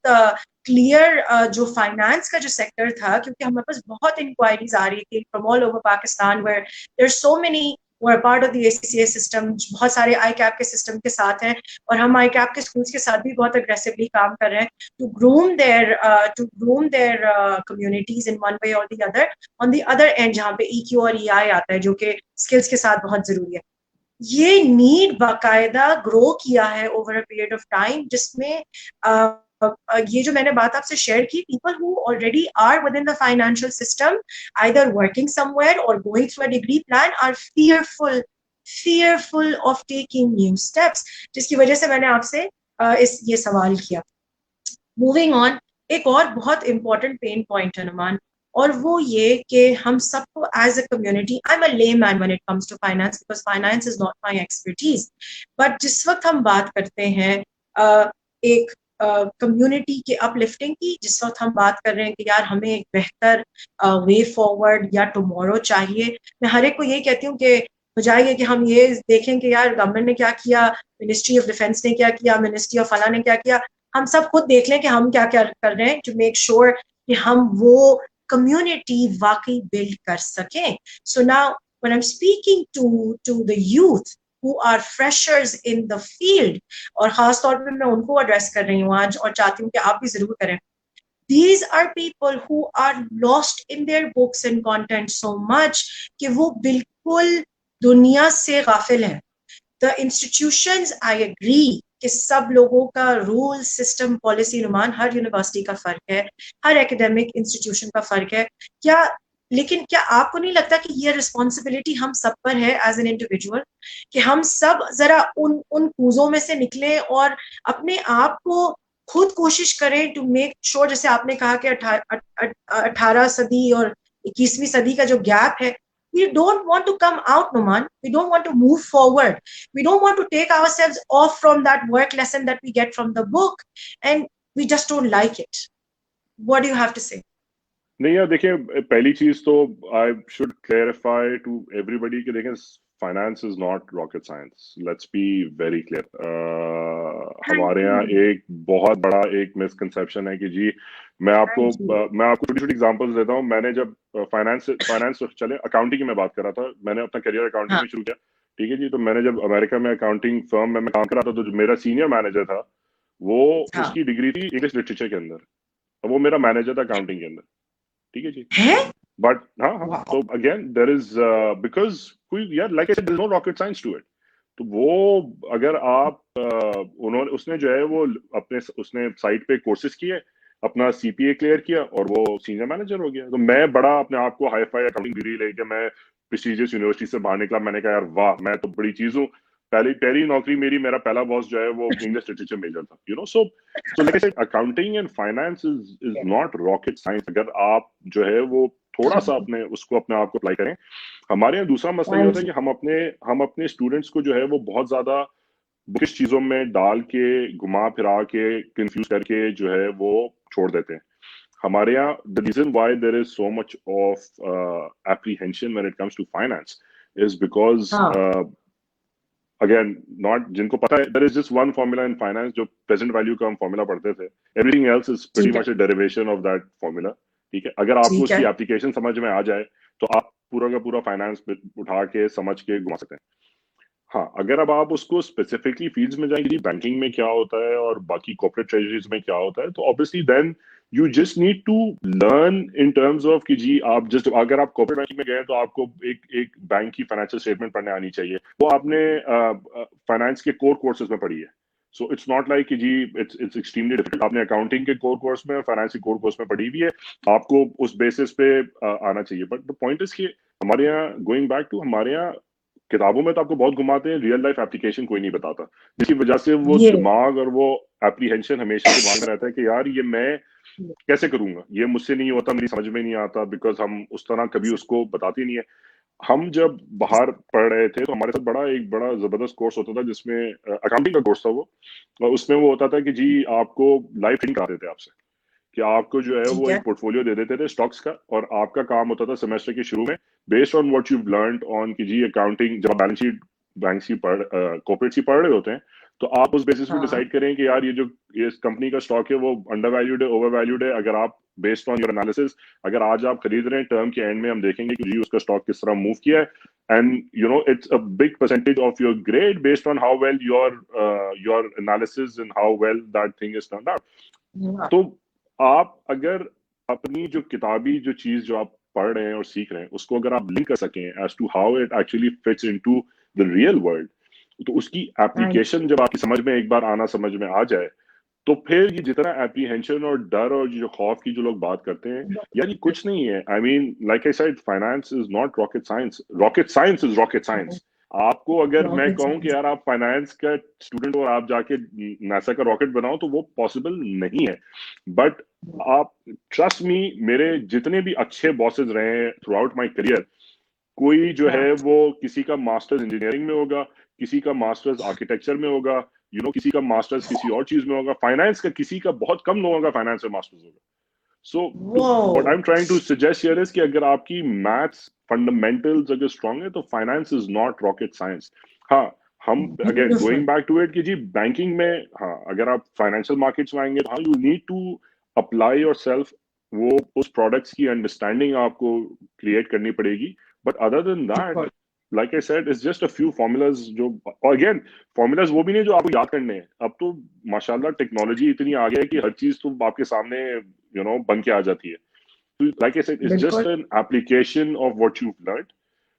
क्लियर जो फाइनेंस का जो सेक्टर था, क्योंकि हमारे पास बहुत इंक्वायरीज आ रही थी from all over Pakistan where there so many were part of the ACCA system, बहुत सारे ICAP के सिस्टम के साथ हैं और हम ICAP के स्कूल्स के साथ भी बहुत अग्रेसिवली काम कर रहे हैं to groom their communities in one way or the other. On the other end जहाँ पे EQ और EI आता है जो कि स्किल्स के साथ बहुत जरूरी है, ये नीड बाकायदा ग्रो किया है over a period of time, जिसमें ये जो मैंने बात आपसे शेयर की, people who already are within the financial system, either working somewhere or going through a degree plan, are fearful of taking new steps, जिसकी वजह से मैंने आपसे ये सवाल किया। मूविंग ऑन, एक और बहुत इंपॉर्टेंट पेन पॉइंट है नुमान, और वो ये कि हम सबको as a community, I am a layman when it comes to finance because finance is not my expertise, but जिस वक्त हम बात करते हैं एक कम्युनिटी के अपलिफ्टिंग की, जिस वक्त हम बात कर रहे हैं कि यार हमें एक बेहतर वे फॉरवर्ड या टुमारो चाहिए, मैं हर एक को ये कहती हूँ कि बजाय ये कि हम ये देखें कि यार गवर्नमेंट ने क्या किया, मिनिस्ट्री ऑफ डिफेंस ने क्या किया, मिनिस्ट्री ऑफ फला ने क्या किया, हम सब खुद देख लें कि हम क्या क्या कर रहे हैं टू मेक श्योर कि हम वो कम्युनिटी वाकई बिल्ड कर सकें। So now when I am speaking to the youth who are freshers in the field, और खास तौर पे मैं उनको एड्रेस कर रही हूँ आज और चाहती हूँ कि आप भी जरूर करें, these are people who are lost in their books and content so much कि वो बिल्कुल दुनिया से गाफिल है। The institutions, I agree कि सब लोगों का रूल सिस्टम पॉलिसी नुमान, हर यूनिवर्सिटी का फर्क है, हर एकेडमिक इंस्टीट्यूशन का फर्क है क्या, लेकिन क्या आपको नहीं लगता कि ये रिस्पॉन्सिबिलिटी हम सब पर है एज एन इंडिविजुअल, कि हम सब जरा उन कूजों में से निकले और अपने आप को खुद कोशिश करें टू मेक श्योर, जैसे आपने कहा कि 18 सदी और 21वीं सदी का जो गैप है, we don't want to come out, Numan. We don't want to move forward. We don't want to take ourselves off from that work lesson that we get from the book, and we just don't like it. What do you have to say? नहीं यार देखिए, पहली चीज तो I should clarify to everybody कि देखें, finance is not rocket science, let's be very clear. हमारे यहाँ एक बहुत बड़ा एक मिसकंसेप्शन है कि जी मैं आपको छोटी छोटी एग्जांपल्स देता हूँ। मैंने जब फाइनेंस चले, अकाउंटिंग की मैं बात कर रहा था, मैंने अपना करियर अकाउंटिंग में शुरू किया, ठीक है जी। तो मैंने जब अमेरिका में अकाउंटिंग फर्म में मैं काम कर रहा था, तो जो मेरा सीनियर मैनेजर था वो उसकी डिग्री थी इंग्लिश लिटरेचर के अंदर, वो मेरा मैनेजर था अकाउंटिंग के अंदर, ठीक है जी। बट हाँ, तो अगेन देयर इज बिकॉज कोई यार like I said, there is no rocket science to it. तो वो अगर आप उसने जो है वो अपने उसने साइट पे कोर्सेज किए, अपना सीपीए क्लियर किया और वो सीनियर मैनेजर हो गया। तो मैं बड़ा अपने आप को हाई फाई अकाउंटिंग डिग्री लेके मैं प्रेस्टिजियस यूनिवर्सिटी से बाहर निकला, मैंने कहा यार वाह, मैं तो बड़ी चीज हूँ। पहली नौकरी मेरा पहला बॉस जो है वो इंग्लिश लिटरेचर मेजर था, you know. So like I said, accounting and finance is not rocket science. अगर आप जो है वो थोड़ा सा उसको अपने आप को अप्लाई करें। हमारे यहाँ दूसरा मसला ये होता है कि हम अपने स्टूडेंट्स को जो है वो बहुत ज्यादा बुकिश चीजों में डाल के, घुमा फिरा के, कंफ्यूज करके जो है वो छोड़ देते हैं। हमारे यहाँ the reason why there is so much of apprehension when it comes to finance is because again, not जिनको पता है, there is just one formula in finance, जो प्रेजेंट वैल्यू का हम फॉर्मूला पढ़ते थे। Everything else is pretty much a derivation of that formula, ठीक है। अगर आपको उसकी एप्लीकेशन समझ में आ जाए तो आप पूरा का पूरा फाइनेंस उठा के समझ के घुमा सकते हैं। हाँ, अगर अब आप उसको स्पेसिफिकली फील्ड्स में जाएंगे, बैंकिंग में क्या होता है और बाकी कॉर्पोरेट ट्रेजरीज में क्या होता है, तो obviously then you just need to learn in terms of कि जी आप जस्ट, अगर आप कॉर्पोरेट बैंकिंग में गए तो आपको एक बैंक की फाइनेंशियल स्टेटमेंट पढ़ने आनी चाहिए, वो आपने फाइनेंस के कोर कोर्सेज में पढ़ी है। सो इट्स नॉट लाइक कि जी इट्स एक्सट्रीमली डिफिकल्ट। आपने अकाउंटिंग के कोर कोर्स में और फाइनेंस के कोर कोर्स में पढ़ी भी है, आपको उस बेसिस पे आना चाहिए। बट द पॉइंट इज कि हमारे यहाँ, गोइंग बैक टू, हमारे यहाँ किताबों में तो आपको बहुत घुमाते हैं, रियल लाइफ एप्लीकेशन कोई नहीं बताता, जिसकी वजह से वो दिमाग और वो एप्रीहेंशन हमेशा दिमाग में रहता है कि यार ये मैं कैसे करूंगा, ये मुझसे नहीं होता, मेरी समझ में नहीं आता, बिकॉज हम उस तरह कभी उसको बताते नहीं है। हम जब बाहर पढ़ रहे थे तो हमारे साथ एक बड़ा जबरदस्त कोर्स होता था, जिसमें अकाउंटिंग का कोर्स था वो, और उसमें वो होता था कि जी आपको लाइव ट्रेडिंग कराते थे आपसे, कि आपको जो है वो एक पोर्टफोलियो दे देते थे स्टॉक्स का, और आपका काम होता था सेमेस्टर के शुरू में, based on what you learned on कि जी अकाउंटिंग, जब बैलेंस शीट बैंक की कॉर्पोरेट की पढ़ रहे होते हैं, तो आप उस बेसिस पे डिसाइड करें कि यार ये कंपनी का स्टॉक है वो अंडर वैल्यूड है, ओवर वैल्यूड है। अगर आप बेस्ड ऑन योर एनालिसिस, अगर आज आप खरीद रहे हैं, टर्म के एंड में हम देखेंगे कि जी उसका स्टॉक किस तरह मूव किया है, and you know it's a big percentage of your grade based on how well your analysis and how well that thing is turned out. तो आप अगर अपनी जो किताबी जो चीज जो आप पढ़ रहे हैं और सीख रहे हैं, उसको अगर आप लिंक कर सकें as to how it actually fits into the real world, तो उसकी एप्लीकेशन जब आपकी समझ में एक बार आना समझ में आ जाए, तो फिर ये जितना एप्रीहेंशन और डर और जो खौफ की जो लोग बात करते हैं, यार ये कुछ नहीं है। I mean like I said, finance is not rocket science, rocket science is rocket science. आपको अगर मैं कहूं कि यार आप फाइनेंस का स्टूडेंट हो और आप जाके नासा का रॉकेट बनाओ, तो वो पॉसिबल नहीं है। बट आप ट्रस्ट मी, मेरे जितने भी अच्छे बॉसेस रहे हैं थ्रू आउट माई करियर, कोई जो है वो किसी का मास्टर्स इंजीनियरिंग में होगा, किसी का मास्टर्स आर्किटेक्चर में होगा, किसी का मास्टर्स किसी और चीज में होगा, फाइनेंस का किसी का, बहुत कम लोगों का फाइनेंस में मास्टर्स होगा। So what I am trying to suggest here is कि अगर आपकी मैथ्स फंडामेंटल्स अगर स्ट्रांग है, तो finance is not rocket science. हाँ, हम again going back to it कि जी बैंकिंग में, हाँ अगर आप फाइनेंशियल मार्केट्स में आएंगे, तो हाँ you need to apply yourself, वो उस प्रोडक्ट्स की अंडरस्टैंडिंग आपको क्रिएट करनी पड़ेगी। But other than that, like I said, it's just a few formulas जो, और again formulas वो भी नहीं जो आपको याद करने हैं। अब तो माशाल्लाह टेक्नोलॉजी इतनी आ गई है कि हर चीज तो आपके सामने बन के आ जाती है। तो like I said, it's just an application of what you've learned।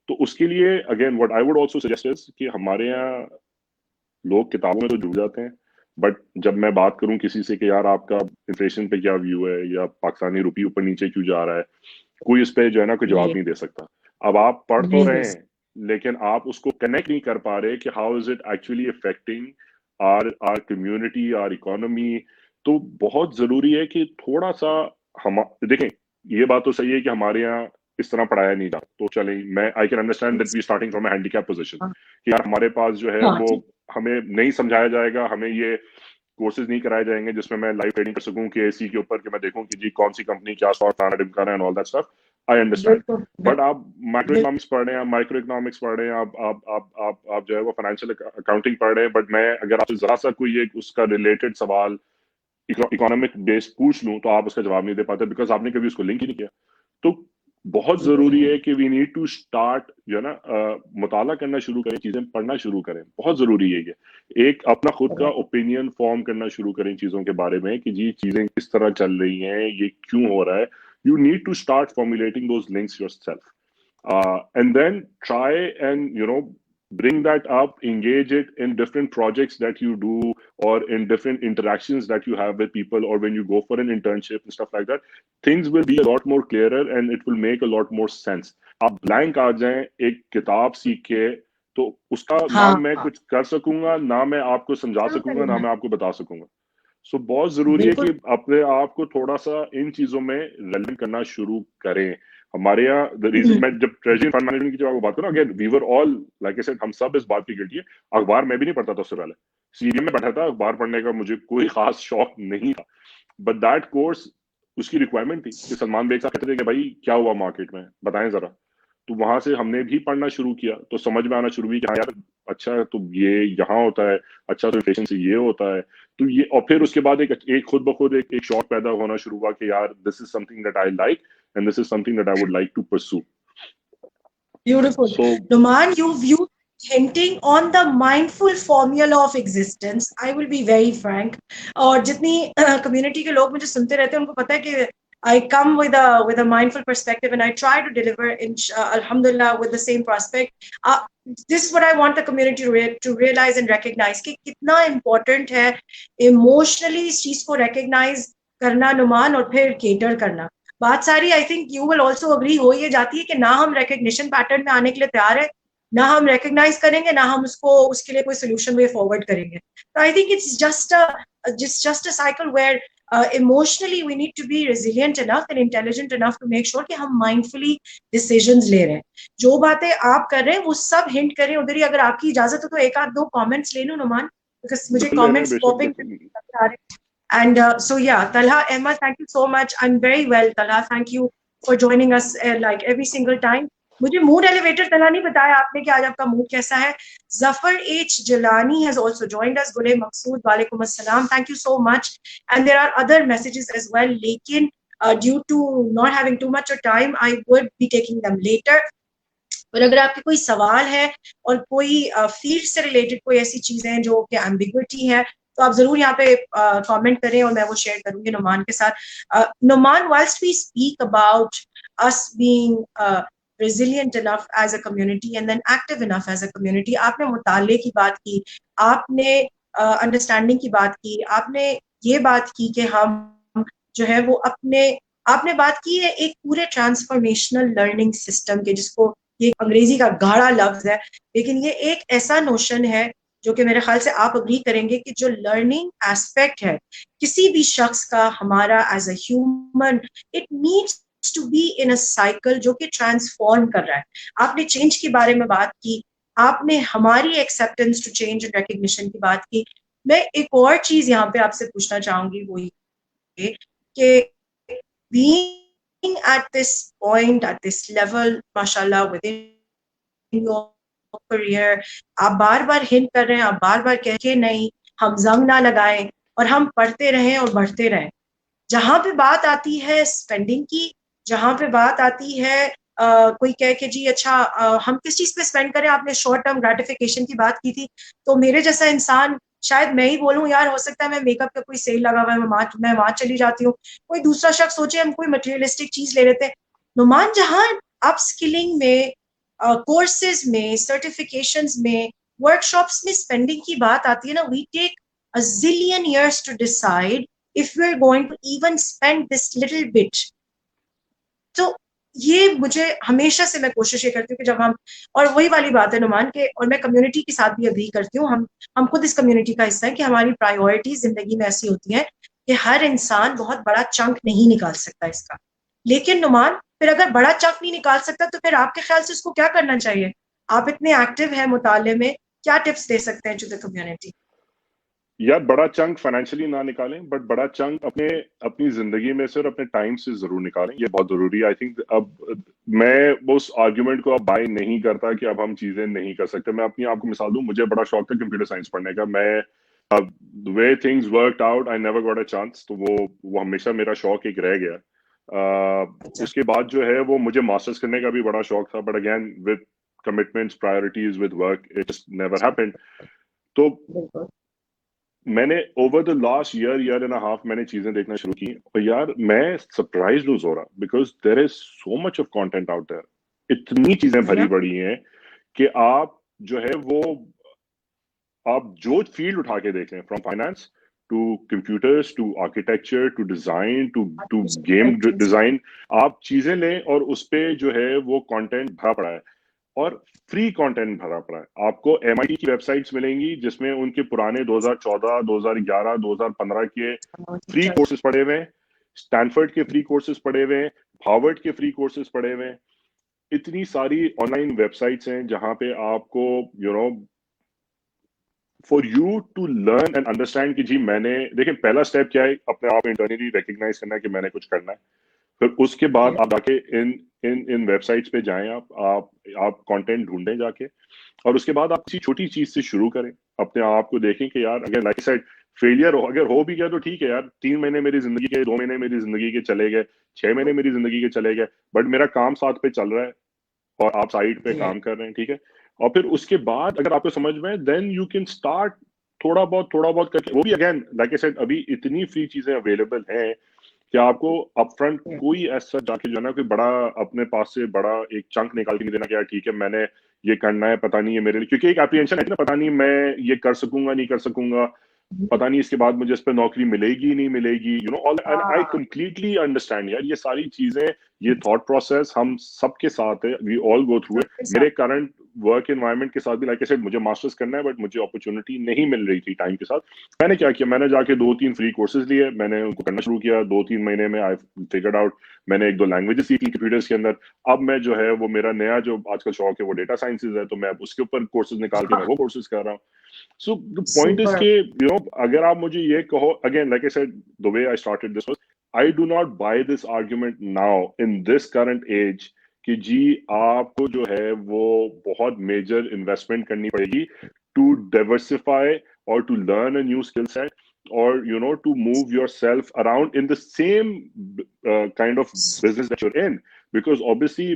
तो उसके लिए again what I would also suggest is कि हमारे यहाँ लोग किताबों में तो जुड़ जाते हैं, बट जब मैं बात करूं किसी से कि यार आपका इन्फ्लेशन पे क्या व्यू है, या पाकिस्तानी रुपये ऊपर नीचे क्यों जा रहा है, कोई इस पे जो है ना कोई जवाब नहीं दे सकता। अब आप पढ़ तो रहे हैं, लेकिन आप उसको कनेक्ट नहीं कर पा रहे कि how is it actually affecting our community, our economy, तो बहुत जरूरी है कि थोड़ा सा हम देखें, ये बात तो सही है कि हमारे यहाँ इस तरह पढ़ाया नहीं जाता, तो चले मैं I can understand that we starting from a handicap position हाँ कि यार हमारे पास जो है हाँ वो हमें नहीं समझाया जाएगा, हमें ये कोर्सेज नहीं कराए जाएंगे जिसमें मैं लाइव ट्रेडिंग कर सकूं कि एसी के ऊपर कि मैं देखूं कि जी कौन सी कंपनी क्या स्टॉक फलाना ढिमकाना and all that stuff. I understand. बिल्कुल बट आप माइक्रो बिल्कुल इकोनॉमिक्स पढ़ रहे हैं, आप माइक्रो इकोनॉमिक्स पढ़ रहे हैं, आप जो है वो फाइनेंशियल अकाउंटिंग पढ़ रहे हैं, बट मैं अगर आपसे जरा सा कोई एक उसका रिलेटेड सवाल इकोनॉमिक बेस्ड पूछ लूं तो आप उसका जवाब नहीं दे पाते बिकॉज आपने कभी उसको लिंक ही नहीं किया। तो बहुत जरूरी है कि वी नीड टू स्टार्ट जो है ना मुताला करना शुरू करें, चीजें पढ़ना शुरू करें, बहुत जरूरी है ये। एक अपना खुद का ओपिनियन फॉर्म करना शुरू करें चीजों के बारे में कि जी चीजें किस तरह चल रही हैं, ये क्यों हो रहा है। You need to start formulating those links yourself and then try and bring that up, engage it in different projects that you do or in different interactions that you have with people, or when you go for an internship and stuff like that, things will be a lot more clearer and it will make a lot more sense. आप blank आ जाएं एक किताब सीख के तो उसका ना मैं हाँ कुछ कर सकूंगा, ना मैं आपको समझा शुरू सकूंगा, ना करेंगे मैं आपको बता सकूंगा। सो बहुत जरूरी है कि बिल्कुल अपने आप को थोड़ा सा इन चीजों में रेलेवेंट करना शुरू करें। हमारे यहाँ द रीजन, मैं जब ट्रेजरी फंड मैनेजमेंट की जब आपको बात करूँ, again we were all like I said, हम सब इस बात की गिल्टी है। अखबार मैं भी नहीं पढ़ता था उससे पहले, सीरियम में बैठा था, अखबार पढ़ने का मुझे कोई खास शौक नहीं था, बट दैट कोर्स उसकी रिक्वायरमेंट थी कि सलमान बेग साहब कहते थे कि भाई क्या हुआ मार्केट में बताएं जरा। तो वहां से हमने भी पढ़ना शुरू किया तो समझ में आना शुरू हुई कि हाँ यार अच्छा तो ये यहाँ होता है, अच्छा तो इन्फ्लेशन से ये होता है। तो ये और फिर उसके बाद एक खुद ब खुद एक शौक पैदा होना शुरू हुआ कि यार this is something that I like and this is something that I would like to pursue. Beautiful. So, Numan, you hinting on the mindful formula of existence. I will be very frank. और जितनी community के लोग मुझे सुनते रहते हैं उनको पता है कि I come with a mindful perspective and I try to deliver in alhamdulillah with the same prospect. This is what I want the community to realize and recognize कि कितना important है emotionally इस चीज को recognize करना नुमान और फिर cater करना। बात सारी आई think you will also agree हो ये जाती है कि ना हम रिकग्निशन पैटर्न में आने के लिए तैयार है, ना हम रिकग्नाइज करेंगे, ना हम उसको उसके लिए कोई सोल्यूशन वे फॉरवर्ड करेंगे। तो I think it's just a cycle where emotionally we need to be resilient enough and intelligent enough to make sure कि हम माइंडफुली डिसीजंस ले रहे हैं। जो बातें आप कर रहे हैं वो सब हिंट करें उधर ही। अगर आपकी इजाजत हो तो एक आध दो कॉमेंट्स ले लूं नुमान, बिकॉज मुझे बिल्कुल ले रहे हैं, कॉमेंट्स बेशक पॉपिंग आ रहे हैं। And so, yeah, Talha, Emma, thank you so much. I'm very well, Talha. Thank you for joining us like every single time. मुझे mood elevator Talha नहीं बताया आपने कि आज आपका mood कैसा है। Zafar H. Jalani has also joined us. Gule Maqsood, Walaikum Assalam. Thank you so much. And there are other messages as well. लेकिन due to not having too much of time, I would be taking them later. और अगर आपके कोई सवाल है और कोई फील्ड से रिलेटेड कोई ऐसी चीजें हैं जो कि एम्बिग्विटी है तो आप जरूर यहाँ पे कमेंट करें और मैं वो शेयर करूंगी नुमान के साथ। Numan, whilst we speak about us being resilient enough as a community and then active enough as a community, आपने मुताले की बात की, आपने अंडरस्टैंडिंग की बात की, आपने ये बात की कि हम जो है वो आपने बात की है एक पूरे ट्रांसफॉर्मेशनल लर्निंग सिस्टम के, जिसको ये अंग्रेजी का गाढ़ा लफ्ज है लेकिन ये एक ऐसा नोशन है जो कि मेरे ख्याल से आप अग्री करेंगे कि जो लर्निंग एस्पेक्ट है किसी भी शख्स का, हमारा as a human, it needs to be in a cycle जो कि ट्रांसफॉर्म कर रहा है। आपने चेंज के बारे में बात की, आपने हमारी acceptance to change and recognition की बात की। मैं एक और चीज यहाँ पे आपसे पूछना चाहूंगी, वो ये कि being at this point, at this level, mashallah, within your career, आप बार बार हिंट कर रहे हैं, आप बार बार कह के नहीं हम जंग ना लगाएं और हम पढ़ते रहें और बढ़ते रहें। जहां पे बात आती है स्पेंडिंग की, जहां पे बात आती है कोई कह के जी अच्छा हम किस चीज पे स्पेंड करें, आपने शॉर्ट टर्म ग्रेटिफिकेशन की बात की थी, तो मेरे जैसा इंसान शायद मैं ही बोलूं यार हो सकता है मैं मेकअप का कोई सेल लगा हुआ है मैं वहां चली जाती हूँ, कोई दूसरा शख्स सोचे हम कोई मटेरियलिस्टिक चीज ले लेते हैं। नुमान, जहां अपस्किलिंग में, कोर्सेज में, सर्टिफिकेशंस में, वर्कशॉप्स में स्पेंडिंग की बात आती है ना, we take a zillion years to decide if we're going to even spend this little bit. तो ये मुझे हमेशा से मैं कोशिश ये करती हूँ कि जब हम, और वही वाली बात है नुमान के, और मैं कम्युनिटी के साथ भी अग्री करती हूँ, हम खुद इस कम्युनिटी का हिस्सा है कि हमारी प्रायोरिटी जिंदगी में ऐसी होती है कि हर इंसान बहुत बड़ा चंक नहीं निकाल सकता इसका। लेकिन नुमान, फिर अगर बड़ा चंक नहीं निकाल सकता तो फिर आपके ख्याल से उसको क्या करना चाहिए? आप इतने एक्टिव हैं मुताले में, क्या टिप्स दे सकते हैं टू द कम्युनिटी? यार बड़ा चंक फाइनेंशियली ना निकालें, बट बड़ा चंक अपने अपनी जिंदगी में से और अपने टाइम से जरूर निकालें। ये बहुत जरूरी है। आई थिंक अब मैं उस आर्ग्यूमेंट को अब बाय नहीं करता कि अब हम चीजें नहीं कर सकते। मैं अपनी आपको मिसाल दूं, मुझे बड़ा शौक था कंप्यूटर साइंस पढ़ने का। मैं the way things worked out I never got a chance, तो वो हमेशा मेरा शौक एक रह गया। अच्छा। उसके बाद जो है वो मुझे मास्टर्स करने का भी बड़ा शौक था, but again with commitments, priorities, with work, it just never happened. तो बिल्कुल। मैंने over the last year and half मैंने चीजें देखना शुरू की, और यार मैं सरप्राइज लूज हो रहा, because there is so much of content out there. इतनी चीजें है भरी ना? पड़ी हैं कि आप जो है वो आप जो फील्ड उठा के देख लें, from finance to computers to architecture to design to artificial game intelligence. Design, आप चीजें लें और उस पे जो है वो कंटेंट भरा पड़ा है। और फ्री कंटेंट भरा पड़ा है। आपको एमआईटी की वेबसाइट्स मिलेंगी जिसमें उनके पुराने 2014, 2011, 2015 के फ्री कोर्सेज पड़े हुए हैं। स्टैनफोर्ड के फ्री कोर्सेज पड़े हुए हैं। हार्वर्ड के फ्री कोर्सेज पड़े हुए हैं। इतनी सारी ऑनलाइन वेबसाइट्स हैं जहां पे आपको for you to learn and understand कि जी मैंने, देखिए पहला स्टेप क्या है, अपने आप इंटरनली रिकग्नाइज करना है कि मैंने कुछ करना है। फिर उसके बाद आप जाके इन इन इन वेबसाइट्स पे जाएं, आप कंटेंट ढूंढें जाके, और उसके बाद आप किसी छोटी चीज से शुरू करें। अपने आप को देखें कि यार अगर लाइक साइड फेलियर हो, अगर हो भी गया तो ठीक है यार, 3 महीने मेरी जिंदगी के, 2 महीने मेरी जिंदगी के चले गए, 6 महीने मेरी जिंदगी के चले गए, बट मेरा काम साथ पे चल रहा है और आप साइड पे काम कर रहे हैं, ठीक है। और फिर उसके बाद अगर आपको समझ में, देन यू कैन स्टार्ट थोड़ा बहुत करके। वो भी अगेन लाइक आई सेड, अभी इतनी फ्री चीजें अवेलेबल हैं कि आपको अपफ्रंट कोई ऐसा जाके जो है ना, कोई बड़ा अपने पास से बड़ा एक चंक निकाल के नहीं देना कि यार ठीक है मैंने ये करना है, पता नहीं है मेरे लिए, क्योंकि एक एप्रीहेंशन है ना, पता नहीं मैं ये कर सकूंगा नहीं कर सकूंगा, पता नहीं इसके बाद मुझे इस पर नौकरी मिलेगी नहीं मिलेगी, ऑल। एंड आई हाँ। कंप्लीटली अंडरस्टैंड यार, ये सारी चीजें, ये थॉट प्रोसेस हम सबके साथ है, we all go through it. सबके साथ। मेरे करंट वर्क एनवायरनमेंट के साथ भी लाइक आई सेड, मुझे मास्टर्स करना है बट मुझे अपॉर्चुनिटी नहीं मिल रही थी टाइम के साथ। मैंने क्या किया, मैंने जाके 2-3 फ्री कोर्सेज लिए, मैंने उनको करना शुरू किया। 2-3 महीने में आई फिगर्ड आउट, मैंने 1-2 लैंग्वेजेस सीखी कंप्यूटर्स के अंदर। अब मैं जो है वो मेरा नया जो आजकल शौक है वो डेटा साइंसेज है, तो मैं अब उसके ऊपर कोर्सेज निकाल के मैं वो कोर्सेज कर रहा हूँ। So the point is super. कि अगर आप मुझे ये कहो, again like I said, the way I started this was, I do not buy this argument now in this current age कि जी आपको जो है वो बहुत मेजर इन्वेस्टमेंट करनी पड़ेगी टू डाइवर्सिफाई और to learn a new skill set, और to move yourself around in the same kind of business that you're in, because obviously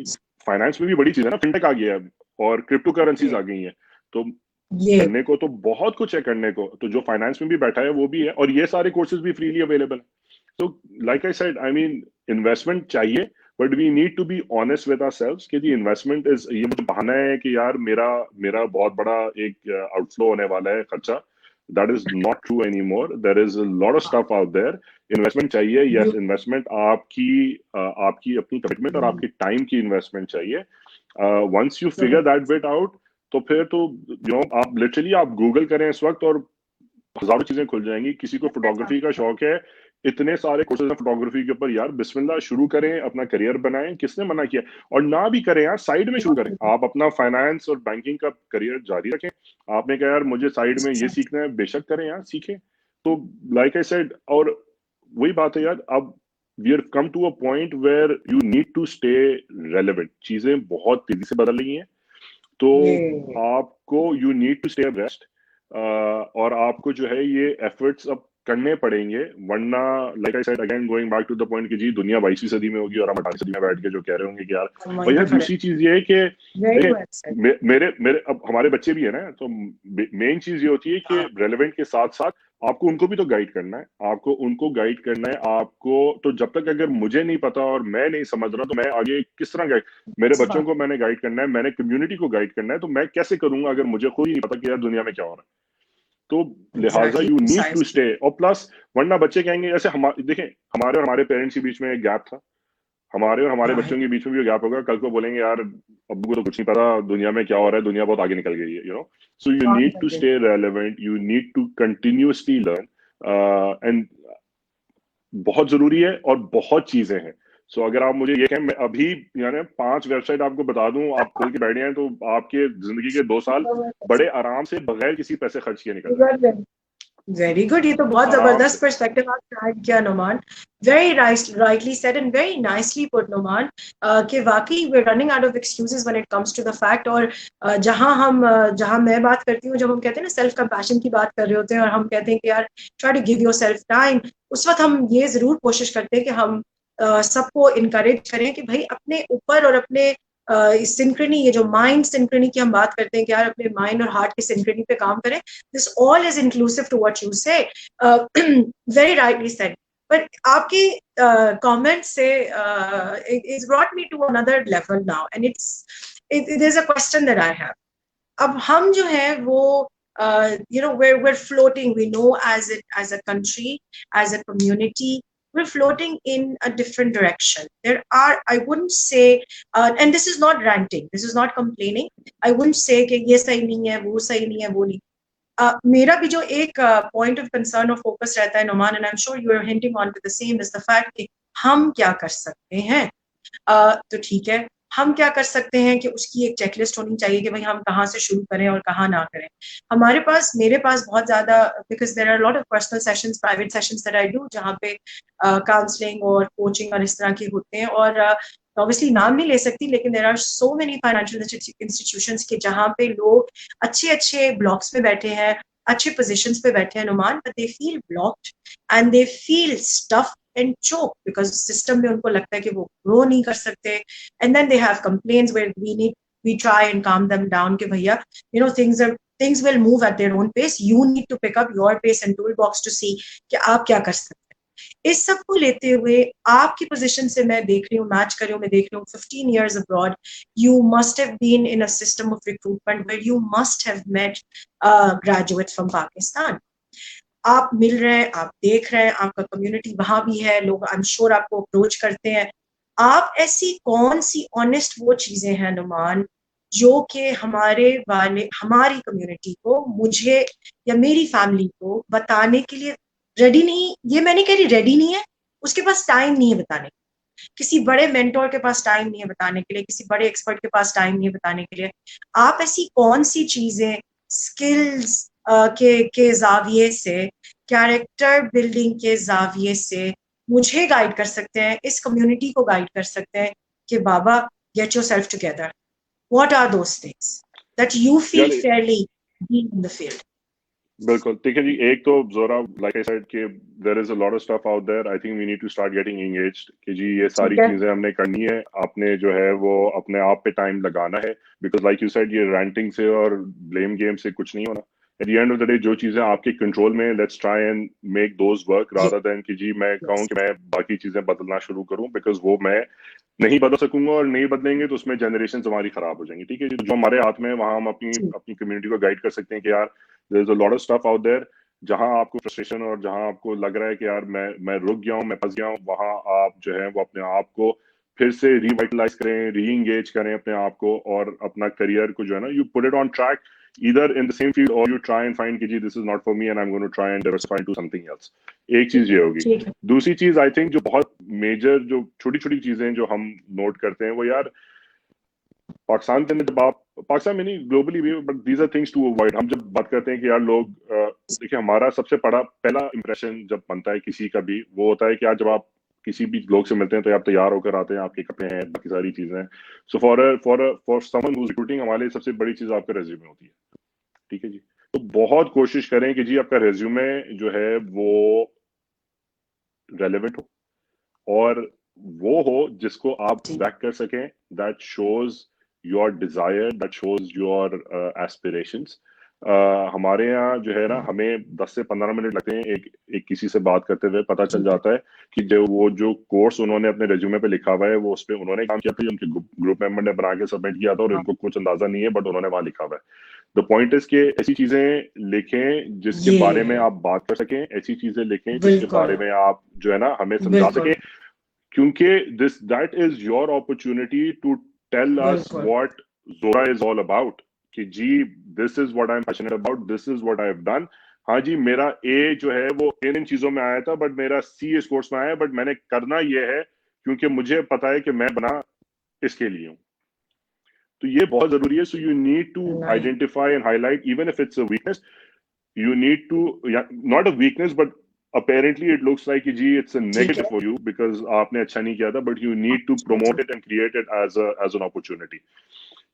finance में भी बड़ी चीज है ना, फिनटेक आ गया है और क्रिप्टो करेंसीज आ गई हैं, तो ये करने को तो बहुत कुछ है करने को, तो जो फाइनेंस में भी बैठा है वो भी है, और ये सारे कोर्सेज भी फ्रीली अवेलेबल है। तो like I said, I mean investment चाहिए, but we need to be honest with ourselves कि दी इन्वेस्टमेंट इज, ये मुझे बहाना है कि यार मेरा मेरा बहुत बड़ा एक आउटफ्लो होने वाला है खर्चा, that is not true any more. There is a lot of stuff out there. Investment चाहिए, यस, इन्वेस्टमेंट आपकी आपकी अपनी कमिटमेंट और आपकी टाइम की इन्वेस्टमेंट चाहिए। Once you figure that bit out, तो फिर तो आप लिटरली आप गूगल करें इस वक्त और हजारों चीजें खुल जाएंगी। किसी को फोटोग्राफी का शौक है, इतने सारे कोर्सेज हैं फोटोग्राफी के ऊपर, यार बिस्मिल्लाह शुरू करें, अपना करियर बनाएं, किसने मना किया। और ना भी करें यार, साइड में शुरू करें, आप अपना फाइनेंस और बैंकिंग का करियर जारी रखें। आपने कहा यार मुझे साइड में ये सीखना है, बेशक करें यार, सीखें। तो लाइक आई सेड, और वही बात है यार, अब we are come to a point where you need to stay relevant. चीजें बहुत तेजी से बदल रही हैं, तो ये आपको you need to stay abreast, और आपको जो है ये एफर्ट्स अब करने पड़ेंगे, वरना like I said again going back to the point कि जी दुनिया 22वीं सदी में होगी और हम 18वीं सदी में बैठ के जो कह रहे होंगे कि यार। हम और वहीं पे यार खड़े। दूसरी चीज ये है कि वेरी देखिए, वेल सेड। मेरे मेरे अब हमारे बच्चे भी है ना, तो मेन चीज ये होती है कि रेलेवेंट के साथ साथ आपको उनको भी तो गाइड करना है, आपको उनको गाइड करना है आपको। तो जब तक अगर मुझे नहीं पता और मैं नहीं समझ रहा, तो मैं आगे किस तरह गाइड, मेरे बच्चों को मैंने गाइड करना है, मैंने कम्युनिटी को गाइड करना है, तो मैं कैसे करूंगा अगर मुझे खुद ही नहीं पता कि यार दुनिया में क्या हो रहा है। तो लिहाजा exactly, you need to precisely. Stay, और प्लस वरना बच्चे कहेंगे ऐसे, हम देखें हमारे और हमारे पेरेंट्स के बीच में एक गैप था, हमारे और हमारे बच्चों के बीच में भी गैप होगा, कल को बोलेंगे यार अब्बू को तो कुछ नहीं पता दुनिया में क्या हो रहा है, दुनिया बहुत आगे निकल गई है, so you need to stay relevant, you need to continuously learn, and बहुत जरूरी है और बहुत चीजें हैं। सो अगर आप मुझे ये कहें, मैं अभी यानी 5 वेबसाइट आपको बता दूं, आप खोल के बैठ जाएं तो आपके जिंदगी के 2 साल बड़े आराम से बगैर किसी पैसे खर्च किए निकल जाएंगे, वेरी गुड, ये तो बहुत आराम जबरदस्त से। पर्सपेक्टिव आप शायद किया Numan. Very rightly said and very nicely put Numan, कि वाकई we are running out of excuses when it comes to the fact. और जहां मैं बात करती हूँ, जब हम कहते हैं ना सेल्फ कंपैशन की बात कर रहे होते हैं और हम कहते हैं कि यार try to give yourself time, उस वक्त हम ये जरूर कोशिश करते हैं कि हम सबको इनकरेज करें कि भाई अपने ऊपर और अपने सिंक्रोनी, ये जो माइंड सिंक्रोनी की हम बात करते हैं कि यार अपने माइंड और हार्ट की सिंक्रोनी पे काम करें। This all is inclusive to what you say, very rightly said. पर आपके कमेंट से it's brought me to another level now, and it is a question that I have. अब हम जो है वो we're floating, we know, as a country, as a community, we're floating in a different direction. There are, I wouldn't say, and this is not ranting, this is not complaining, I wouldn't say कि ये सही नहीं है, वो सही नहीं है, वो नहीं। मेरा भी जो एक पॉइंट ऑफ कंसर्न और फोकस रहता है Numan, and I am sure you are hinting on to the same, is the fact कि हम क्या कर सकते हैं। तो ठीक है, हम क्या कर सकते हैं कि उसकी एक चेकलिस्ट होनी चाहिए कि भाई हम कहाँ से शुरू करें और कहाँ ना करें। हमारे पास, मेरे पास बहुत ज्यादा, because there are lot of personal sessions, private sessions that I do, जहाँ पे काउंसलिंग और कोचिंग और इस तरह के होते हैं। और ऑब्वियसली नाम नहीं ले सकती, लेकिन there are so many financial institutions के जहाँ पे लोग अच्छे अच्छे ब्लॉक्स में बैठे हैं, अच्छे पोजीशंस पे बैठे हैं Numan, but they feel blocked and they feel stuff and choke, because system में उनको लगता है कि वो ग्रो नहीं कर सकते। And then they have complaints where we try and calm them down कि भैया things will move at their own pace, you need to pick up your pace and toolbox to see कि आप क्या कर सकते हैं। इस सब को लेते हुए आपकी पोजीशन से मैं देख रही हूँ, मैच कर रही हूँ, मैं देख रही हूँ 15 years abroad, you must have been in a system of recruitment where you must have met graduates from Pakistan. आप मिल रहे हैं, आप देख रहे हैं, आपका कम्युनिटी वहां भी है, लोग आई एम श्योर आपको अप्रोच करते हैं। आप ऐसी कौन सी ऑनेस्ट वो चीजें हैं नुमान जो कि हमारी कम्युनिटी को, मुझे या मेरी फैमिली को बताने के लिए रेडी नहीं, ये मैं नहीं कह रही रेडी नहीं है, उसके पास टाइम नहीं है बताने, किसी बड़े मेंटोर के पास टाइम नहीं है बताने के लिए, किसी बड़े एक्सपर्ट के पास टाइम नहीं है बताने के लिए। आप ऐसी कौन सी चीजें स्किल्स के जाविये से, कैरेक्टर बिल्डिंग के जाविये से मुझे गाइड कर सकते हैं, इस कम्युनिटी को गाइड कर सकते हैं कि बाबा get yourself together? What are those things that you feel fairly being in the field? बिल्कुल, ठीक है जी। एक तो जोरा, लाइक आई सेड कि there is a lot of stuff out there, I think we need to start getting engaged कि जी ये सारी चीजें हमने करनी है, आपने जो है वो अपने आप पे टाइम लगाना है, बिकॉज लाइक यू सेड ये रैंटिंग से और ब्लेम गेम से कुछ नहीं होना। At the end of the day जो चीजें आपके कंट्रोल में, let's try and make those work rather than कि जी मैं कहूँ कि मैं बाकी चीजें बदलना शुरू करूँ, बिकॉज वो मैं नहीं बदल सकूंगा और नहीं बदलेंगे तो उसमें जनरेशन हमारी खराब हो जाएंगी। ठीक है, जो हमारे हाथ में है वहां हम अपनी अपनी कम्युनिटी को गाइड कर सकते हैं कि यार there is a lot of stuff out there, जहां आपको फ्रस्ट्रेशन और जहां आपको लग रहा है कि यार मैं रुक गया हूं, मैं फंस गया हूं, वहां आप जो है वो अपने आप को फिर से रिवाइटलाइज करें, री एंगेज करें अपने आप को, और अपना करियर को जो है ना, you put it on track either in the same field or you try and find कि जी this is not for me and I'm going to try and diversify into something else। एक चीज ये होगी। दूसरी चीज आई थिंक जो बहुत मेजर, जो छोटी छोटी चीजें जो हम नोट करते हैं वो, यार पाकिस्तान के अंदर जब आप, पाकिस्तान में नहीं ग्लोबली भी, but these are things to avoid. हम जब बात करते हैं कि यार लोग, देखिए हमारा सबसे पहला इंप्रेशन जब बनता है किसी का भी, वो होता है कि यार जब आप किसी भी लोग से मिलते हैं तो आप तैयार होकर आते हैं, आपके कपड़े हैं, बाकी सारी चीजें हैं। So for someone who is recruiting, हमारे लिए सबसे बड़ी चीज आपका रेज्यूमे होती है। ठीक है जी, तो बहुत कोशिश करें कि जी आपका रेज्यूमे जो है वो रेलेवेंट हो और वो हो जिसको आप बैक कर सकें, that shows your desire, that shows your aspirations. हमारे यहाँ जो है ना, हमें 10 से 15 मिनट लगते हैं एक किसी से बात करते हुए, पता चल जाता है कि जो कोर्स उन्होंने अपने रेज्यूमे पे लिखा हुआ है वो उस पर उन्होंने काम किया था, उनके ग्रुप मेंबर ने बना के सबमिट किया था और उनको कुछ अंदाजा नहीं है, बट उन्होंने वहां लिखा हुआ है। द पॉइंट इज कि ऐसी चीजें लिखें जिसके बारे में आप बात कर सकें, ऐसी चीजें लिखें जिसके बारे में आप जो है ना हमें समझा सकें, क्योंकि that is your opportunity to tell us what Zora is all about, कि जी this is what I am passionate about, this is what I have done, हाँ जी मेरा ए जो है वो इन चीजों में आया था, बट मेरा सी इस कोर्स में आया, बट मैंने करना ये है क्योंकि मुझे पता है कि मैं बना इसके लिए हूँ। तो ये बहुत जरूरी है। So you need to Nice. Identify and highlight even if it's a weakness, you need to, yeah, not a weakness but apparently it looks like जी it's a ठीक negative है, for you because आपने अच्छा नहीं किया था, but you need to promote it and create it as an opportunity.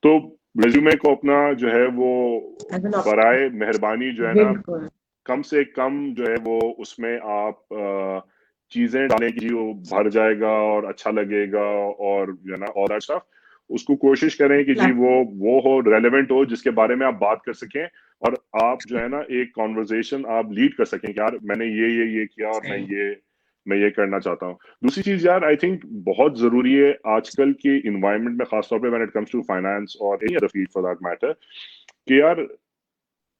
तो रेज्यूमे को अपना जो है वो as an option. बराए मेहरबानी जो है ना बिल्कुल कम से कम जो है वो उसमें आप चीजें डालें कि जी वो भर जाएगा और अच्छा लगेगा और जो है ना ऑल दैट स्टफ। उसको कोशिश करें कि जी वो हो, रेलेवेंट हो, जिसके बारे में आप बात कर सकें और आप जो है ना एक कॉन्वर्जेशन आप लीड कर सकें कि यार मैंने ये किया और सही मैं ये करना चाहता हूँ। दूसरी चीज यार आई थिंक बहुत जरूरी है आजकल के इन्वायरमेंट में, खासतौर पे when it comes to finance और any other field for that matter, कि यार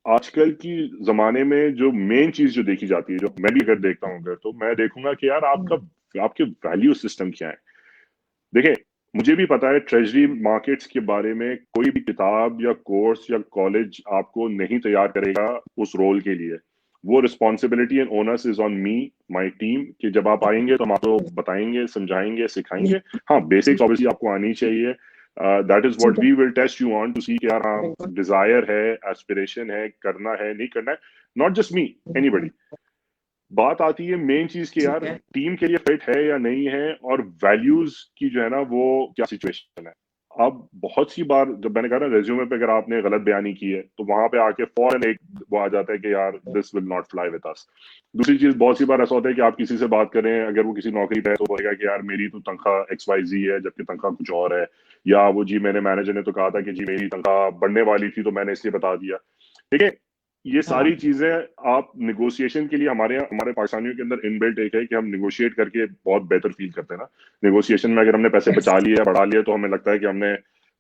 आजकल की जमाने में जो मेन चीज जो देखी जाती है, जो मैं भी अगर देखता हूँ अगर, तो मैं देखूंगा कि यार आपके वैल्यू सिस्टम क्या है। देखिए मुझे भी पता है ट्रेजरी मार्केट्स के बारे में कोई भी किताब या कोर्स या कॉलेज आपको नहीं तैयार करेगा उस रोल के लिए। वो responsibility and onus is on me, my team, कि जब आप आएंगे तो हम आपको बताएंगे, समझाएंगे, सिखाएंगे। हाँ बेसिक्स ऑब्वियसली आपको आनी चाहिए। That is what we will test you on to see कि यार हाँ बिल्कुल डिजायर है, एस्पिरेशन है, करना है, नहीं करना है। Not just me, anybody. बात आती है मेन चीज की, ठीक यार है, टीम के लिए फिट है या नहीं है, और वैल्यूज की जो है ना वो क्या सिचुएशन है। अब बहुत सी बार जब मैंने कहा ना रेज्यूमे पे अगर आपने गलत बयानी की है तो वहां पे आके फौरन एक वो आ जाता है कि यार this will not fly with us. दूसरी चीज बहुत सी बार ऐसा होता है कि आप किसी से बात करें, अगर वो किसी नौकरी पे है तो बोलेगा कि यार मेरी तो तनख्वाह XYZ है जबकि तनख्वाह कुछ और है, या वो जी मेरे मैनेजर ने तो कहा था कि जी मेरी तनख्वाह बढ़ने वाली थी तो मैंने इसलिए बता दिया। ठीक है, ये हाँ सारी चीजें आप निगोशिएशन के लिए, हमारे पाकिस्तानियों के अंदर इनबिल्ट एक है कि हम निगोशिएट करके बहुत बेहतर फील करते हैं ना। निगोशिएशन में अगर हमने पैसे yes, बचा लिए या बढ़ा लिए तो हमें लगता है कि हमने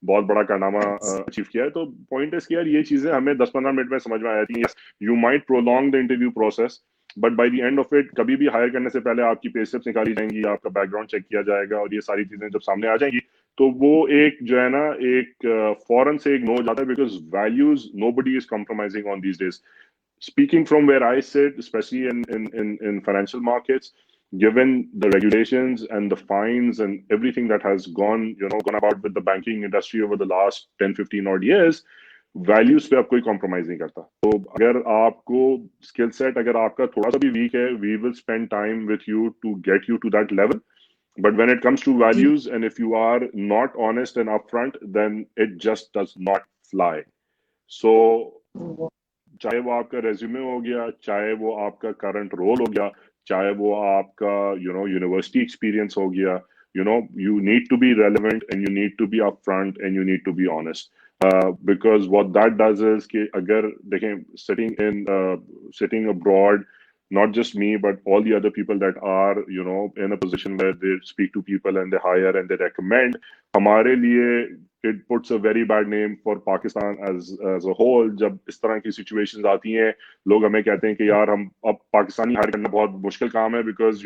बहुत बड़ा कारनामा yes, अचीव किया है। तो पॉइंट इज कि यार ये चीजें हमें 10-15 मिनट में समझ में आ जाती हैं। You might prolong the interview process, but by the end of it कभी भी हायर करने से पहले आपकी पे स्लिप्स निकाली जाएंगी, आपका बैकग्राउंड चेक किया जाएगा, और ये सारी चीजें जब सामने आ जाएंगी तो वो एक जो है ना एक फौरन से एक नो हो जाता है, because values nobody is compromising on these days. Speaking from where I sit, especially in financial markets, given the regulations and the fines and everything that has gone about with the banking industry over the last 10-15 odd years, values पे आप कोई कॉम्प्रोमाइज नहीं करता। तो अगर आपको स्किल सेट अगर आपका थोड़ा सा भी वीक है, we will spend time with you to get you to that level. But when it comes to जी values and if you are not honest and upfront, then it just does not fly. So चाहे वो आपका रेज्यूमे हो गया, चाहे वो आपका करंट रोल हो गया, चाहे वो आपका यूनिवर्सिटी एक्सपीरियंस हो गया, you need to be relevant and you need to be upfront and you need to be honest, because what that does is कि अगर देखें sitting abroad, not just me but all the other people that are in a position where they speak to people and they hire and they recommend, हमारे लिए it puts a very bad name for Pakistan as a whole। जब इस तरह की situations आती हैं, लोग हमें कहते हैं कि यार हम अब पाकिस्तानी हायर करना बहुत मुश्किल काम है, बिकॉज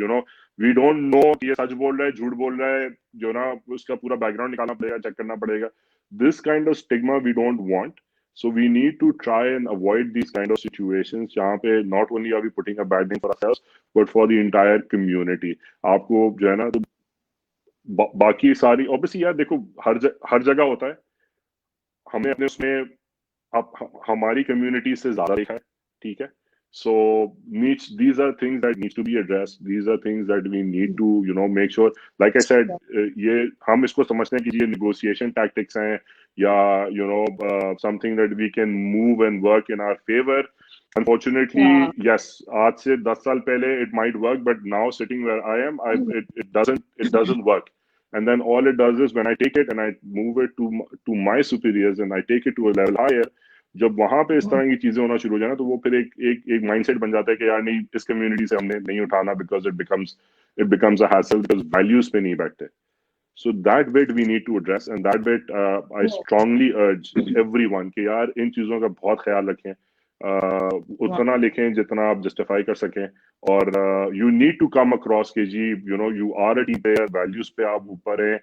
वी डोंट नो कि ये सच बोल रहा है, झूठ बोल रहा है, उसका पूरा बैकग्राउंड निकालना पड़ेगा, चेक करना पड़ेगा। This kind of stigma we don't want. So we need to try and avoid these kind of situations जहाँ पे not only are we putting a bad name for ourselves but for the entire community। आपको जो है ना तो बाकी सारी ऑब्वियसली यार देखो हर जगह होता है। हमने अपने उसमें हमारी कम्युनिटी से ज्यादा देखा है, ठीक है। So needs these are things that needs to be addressed, these are things that we need to make sure, like I said, ये हम इसको समझते हैं कि ये निगोशिएशन टैक्टिक्स हैं या something that we can move and work in our favour. Unfortunately, yeah, yes, आज से 10 साल पहले it might work, but now sitting where I am, it doesn't work। And then all it does is when I take it and I move it to my superiors and I take it to a level higher, जब वहां पे इस तरह की चीजें होना शुरू हो जाए ना तो वो फिर एक माइंडसेट बन जाता है कि यार नहीं, इस कम्युनिटी से हमने नहीं उठाना, because it becomes a hassle, because values पे नहीं बैठते। So that bit we need to address, and that bit I strongly urge everyone कि यार इन चीजों का बहुत ख्याल रखें। उतना लिखें जितना आप जस्टिफाई कर सकें, और you need to come across के जी you are a team player, values पे आप ऊपर हैं।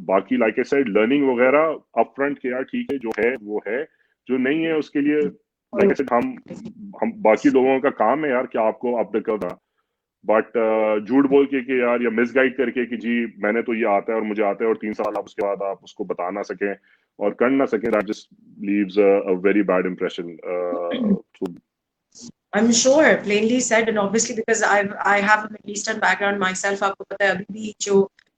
बाकी लाइक आई सेड लर्निंग वगैरह अपफ्रंट के यार ठीक है, जो है वो है, जो नहीं है उसके लिए लाइक आई सेड, हम बाकी लोगों का काम है यार कि आपको अपडेट करना, बट झूठ बोल के यार, या मिसगाइड करके कि जी मैंने तो ये आता है और मुझे आता है, और 3 साल आप उसके बाद आप उसको बता ना सकें और कर ना सकें, that just leaves a very bad impression. I'm sure, plainly said, and obviously because I have a Middle Eastern background myself, आपको पता है अभी भी जो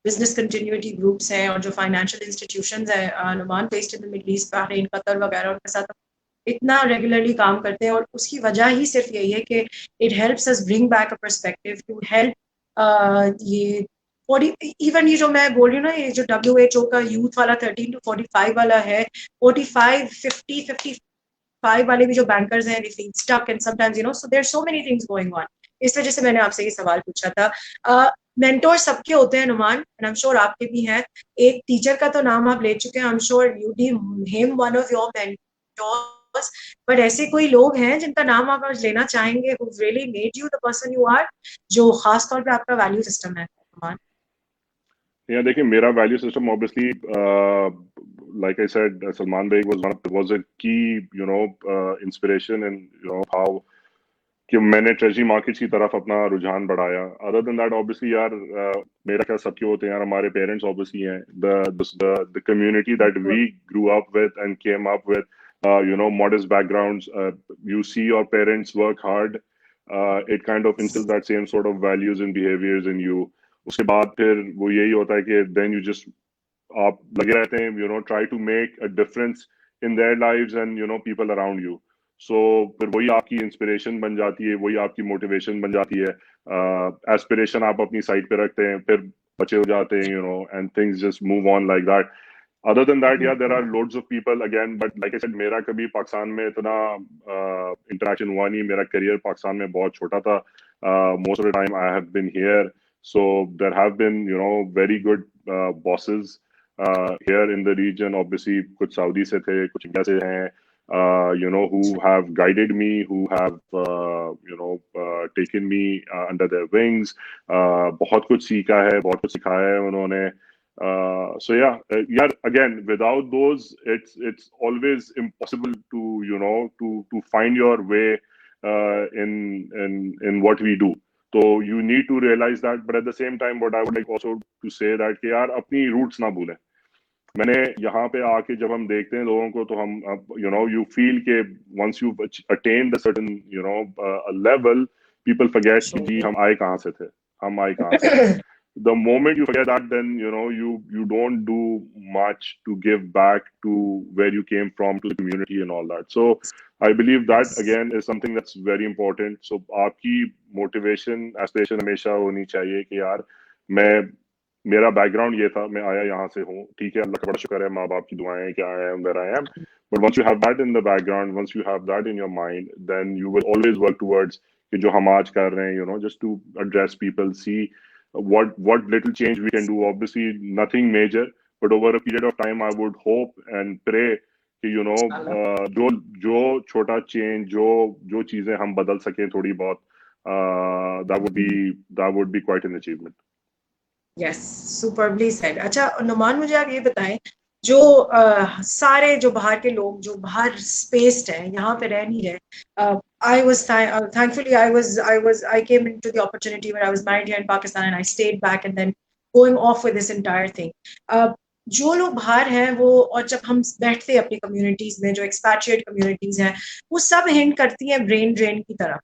business continuity groups हैं और जो financial institutions हैं Numan based in the Middle East, Bahrain, Qatar वगैरह, उनके साथ इतना रेगुलरली काम करते हैं, और उसकी वजह ही सिर्फ यही है कि it helps us bring back a perspective to help ये 40 इवन ये जो मैं बोल रही हूँ ना, ये जो WHO का यूथ वाला 13 to 45 वाला है, 45 50 55 वाले भी जो बैंकर्स हैं, they feel stuck and sometimes so there are so many things going on. इस वजह से मैंने आपसे ये सवाल पूछा था. मेंटोर सबके होते हैं Numan, and I am sure आपके भी हैं. एक टीचर का तो नाम आप ले चुके हैं, I am sure you deem him one of your mentors, but ऐसे कोई लोग हैं जिनका नाम आप आज लेना चाहेंगे, who really made you the person you are, जो खास तौर पे आपका वैल्यू सिस्टम है नुमान? या देखिए, मेरा value system obviously, like I said, Salman Beg was a key, inspiration, and how कि मैंने ट्रेजरी मार्केट्स की तरफ अपना रुझान बढ़ाया. अदर देन दैट ऑब्वियसली यार, मेरा क्या सबके होते हैं यार, हमारे पेरेंट्स ऑब्वियसली हैं, the community that we grew up with and came up with, modest backgrounds, you see your parents work hard, it kind of instills that same sort of values and behaviors in you. उसके बाद फिर वो यही होता है कि then you just, आप लगे रहते हैं, try to make a difference in their lives and people around you. So फिर वही आपकी इंस्पिरेशन बन जाती है, वही आपकी मोटिवेशन बन जाती है. एस्पिरेशन आप अपनी साइड पे रखते हैं, फिर बचे हो जाते हैं, and things just move on like that. Other than that, yeah, there are loads of people again, but like I said, मेरा कभी पाकिस्तान में इतना इंटरेक्शन हुआ नहीं. मेरा करियर पाकिस्तान में बहुत छोटा था. Most of the time I have been here, so there have been very good bosses here in the region. Obviously कुछ सऊदी से थे, कुछ इंडिया से हैं, who have guided me, who have taken me under their wings. बहुत कुछ सीखा है, बहुत कुछ सिखाया है उन्होंने. So yeah, again, without those, it's always impossible to to find your way in what we do. So you need to realize that, but at the same time, what I would like also to say that कि यार अपनी roots ना भूलें. मैंने यहाँ पे आके जब हम देखते हैं लोगों को, तो हम you feel के once you attain the certain a level, people forget कि जी हम आए कहाँ से थे, हम आए कहाँ से. The moment you forget that, then you don't do much to give back to where you came from, to the community and all that. So I believe that again is something that's very important. So आपकी motivation, aspiration हमेशा होनी चाहिए कि यार मेरा बैकग्राउंड ये था, मैं आया यहाँ से हूँ, ठीक है, अल्लाह का बड़ा शुक्र है, माँ बाप की दुआएं कि I am where I am. But once you have that in the background, once you have that in your mind, then you will always work towards कि जो हम आज कर रहे हैं, just to address people, see what little change we can do. Obviously nothing major, but over a period of time I would hope and pray कि जो छोटा चेंज, जो चीजें हम बदल सकें थोड़ी बहुत, that would be quite an achievement. Yes, superbly said. अच्छा नुमान, मुझे आप ये बताएं, जो सारे जो बाहर के लोग जो बाहर स्पेस्ड हैं, यहाँ पे रह नहीं रहे. Thankfully I came into the opportunity where I was married here in Pakistan and I stayed back and then going off with this entire thing. जो लोग बाहर हैं वो, और जब हम बैठते हैं अपनी कम्युनिटीज में, जो एक्सपैट्रिएट कम्युनिटीज हैं, वो सब हिंट करती हैं ब्रेन ड्रेन की तरफ.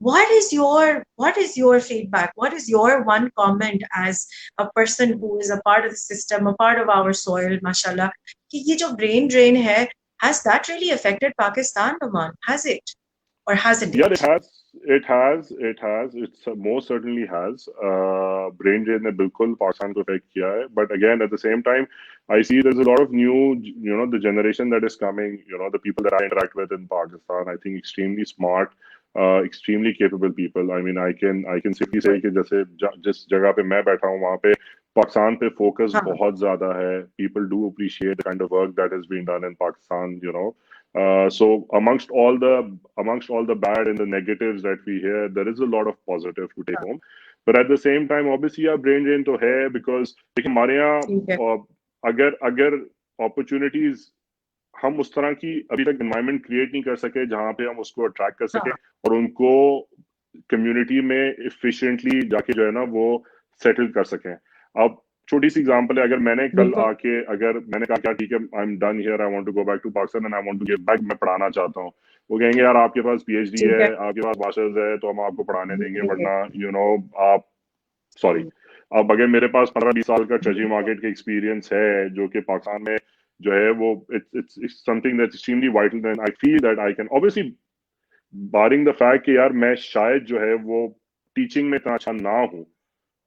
What is your feedback? What is your one comment as a person who is a part of the system, a part of our soil, mashallah, कि ये जो brain drain है, has that really affected Pakistan, Numan? Has it? Or hasn't it? Yeah, it has. It most certainly has. Brain drain ने बिल्कुल पाकिस्तान को affect किया है. But again, at the same time, I see there's a lot of new, the generation that is coming, the people that I interact with in Pakistan, I think extremely smart, extremely capable people. I mean, I can safely say कि जैसे जिस जगह पे मैं बैठा हूँ, वहाँ पे पाकिस्तान पे focus बहुत ज़्यादा है. People do appreciate the kind of work that has been done in Pakistan, So amongst all the bad and the negatives that we hear, there is a lot of positive to take home. But at the same time, obviously, our brain drain तो है, because हमारे यहाँ अगर opportunities हम उस तरह की अभी तक एनवायरनमेंट क्रिएट नहीं कर सके जहां पे हम उसको अट्रैक्ट कर सके हाँ, और उनको कम्युनिटी में एफिशिएंटली जाके जो है ना वो सेटल कर सकें। अब छोटी सी एग्जांपल है, अगर मैंने कल बिल्कुल आके अगर मैंने कहा क्या ठीक है I am done here, I want to go back to Pakistan and I want to give back, मैं पढ़ाना चाहता हूँ, वो कहेंगे यार आपके पास पीएचडी ठीक है, है। आपके पास मास्टर्स है, तो हम आपको पढ़ाने देंगे, बिल्कुल, वरना आप सॉरी। अब अगर मेरे पास 15-20 साल का ट्रेजरी बिल्कुल, मार्केट का एक्सपीरियंस है जो कि पाकिस्तान में जो है वो it's something that's extremely vital, then I feel that I can obviously, barring the fact कि यार मैं शायद जो है वो टीचिंग में इतना अच्छा ना हूँ,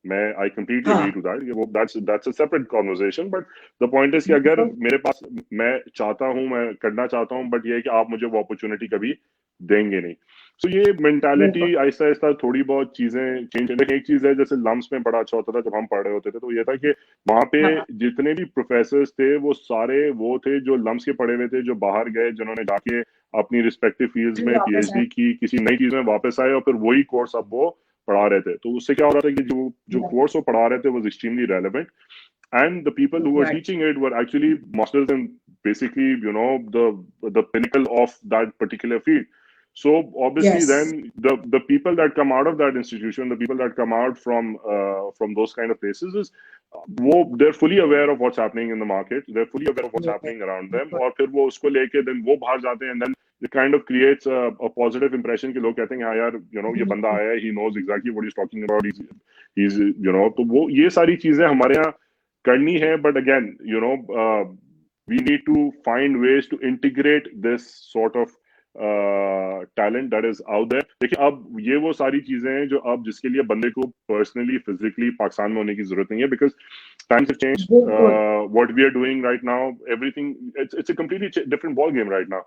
मैं आई कंप्लीटली एग्री हाँ, टू दैट, वो that's a separate conversation, but the point is कि अगर बिल्कुल, मेरे पास, मैं चाहता हूँ, मैं करना चाहता हूँ, बट ये है कि आप मुझे वो अपॉर्चुनिटी कभी देंगे नहीं। सो ये मेंटालिटी बिल्कुल, आहिस्ता आहिस्ता थोड़ी बहुत चीजें चेंज है। लेकिन एक चीज है, जैसे लम्स में बड़ा अच्छा होता था जब हम पढ़ रहे होते थे, तो ये था कि वहां पे हाँ, जितने भी प्रोफेसर्स थे वो सारे वो थे जो लम्स के पढ़े हुए थे, जो बाहर गए, जिन्होंने जाके अपनी रिस्पेक्टिव फील्ड्स फिर में वापस आए। पीएचडी की, किसी नई चीज में वापस आए और फिर वही कोर्स अब वो पढ़ा रहे थे। तो उससे क्या हो रहा था कि जो जो कोर्स वो पढ़ा रहे थे was extremely relevant, and the people who were Right. teaching it were actually masters in basically the pinnacle of that particular field. So obviously then Yes. the people that come out of that institution, the people that come out from those kind of places is they're fully aware of what's happening in the market, they're fully aware of what's बिल्कुल, happening around them, बिल्कुल, और फिर वो उसको लेके then वो बाहर जाते हैं, and then it kind of creates a positive impression कि लोग कहते हैं हाँ यार ये बंदा बिल्कुल। आया है, he knows exactly what he's talking about, he's तो वो ये सारी चीजें हमारे यहाँ करनी है, but again we need to find ways to integrate this sort of talent that is out there। देखिए अब ये वो सारी चीजें हैं जो अब जिसके लिए बंदे को पर्सनली फिजिकली पाकिस्तान में होने की जरूरत नहीं है, बिकॉज times have changed, बिल्कुल, what we are doing right now, everything, it's a completely different ball game right now।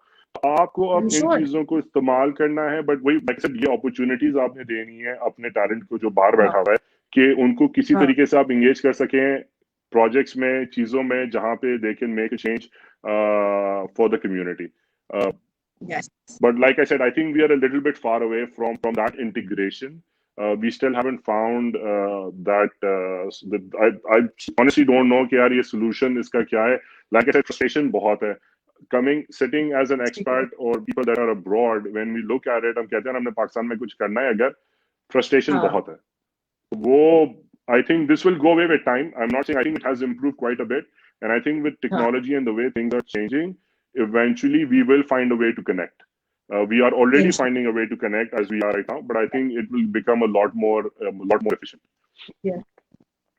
आपको अब इन श्योर। चीजों को इस्तेमाल करना है, बट वही like I said, ये अपॉर्चुनिटीज आपने देनी है अपने टैलेंट को जो बाहर हाँ, बैठा हुआ है, कि उनको किसी हाँ, तरीके से आप इंगेज कर सकें प्रोजेक्ट्स में, चीजों में, जहां पे they can make a change for the community. Yes, But like I said, I think we are a little bit far away from that integration. We still haven't found that. I honestly don't know कि यार ये solution इसका क्या है. Like I said, frustration बहुत है. Coming, sitting as an ठीक है। expat or people that are abroad, when we look at it, हम कहते हैं हमने पाकिस्तान में कुछ करना है अगर, frustration हाँ, बहुत है. वो I think this will go away with time. I'm not saying, I think it has improved quite a bit, and I think with हाँ, technology and the way things are changing, eventually we will find a way to connect. We are already इंशाल्लाह। finding a way to connect as we are right now, but I think it will become a lot more efficient.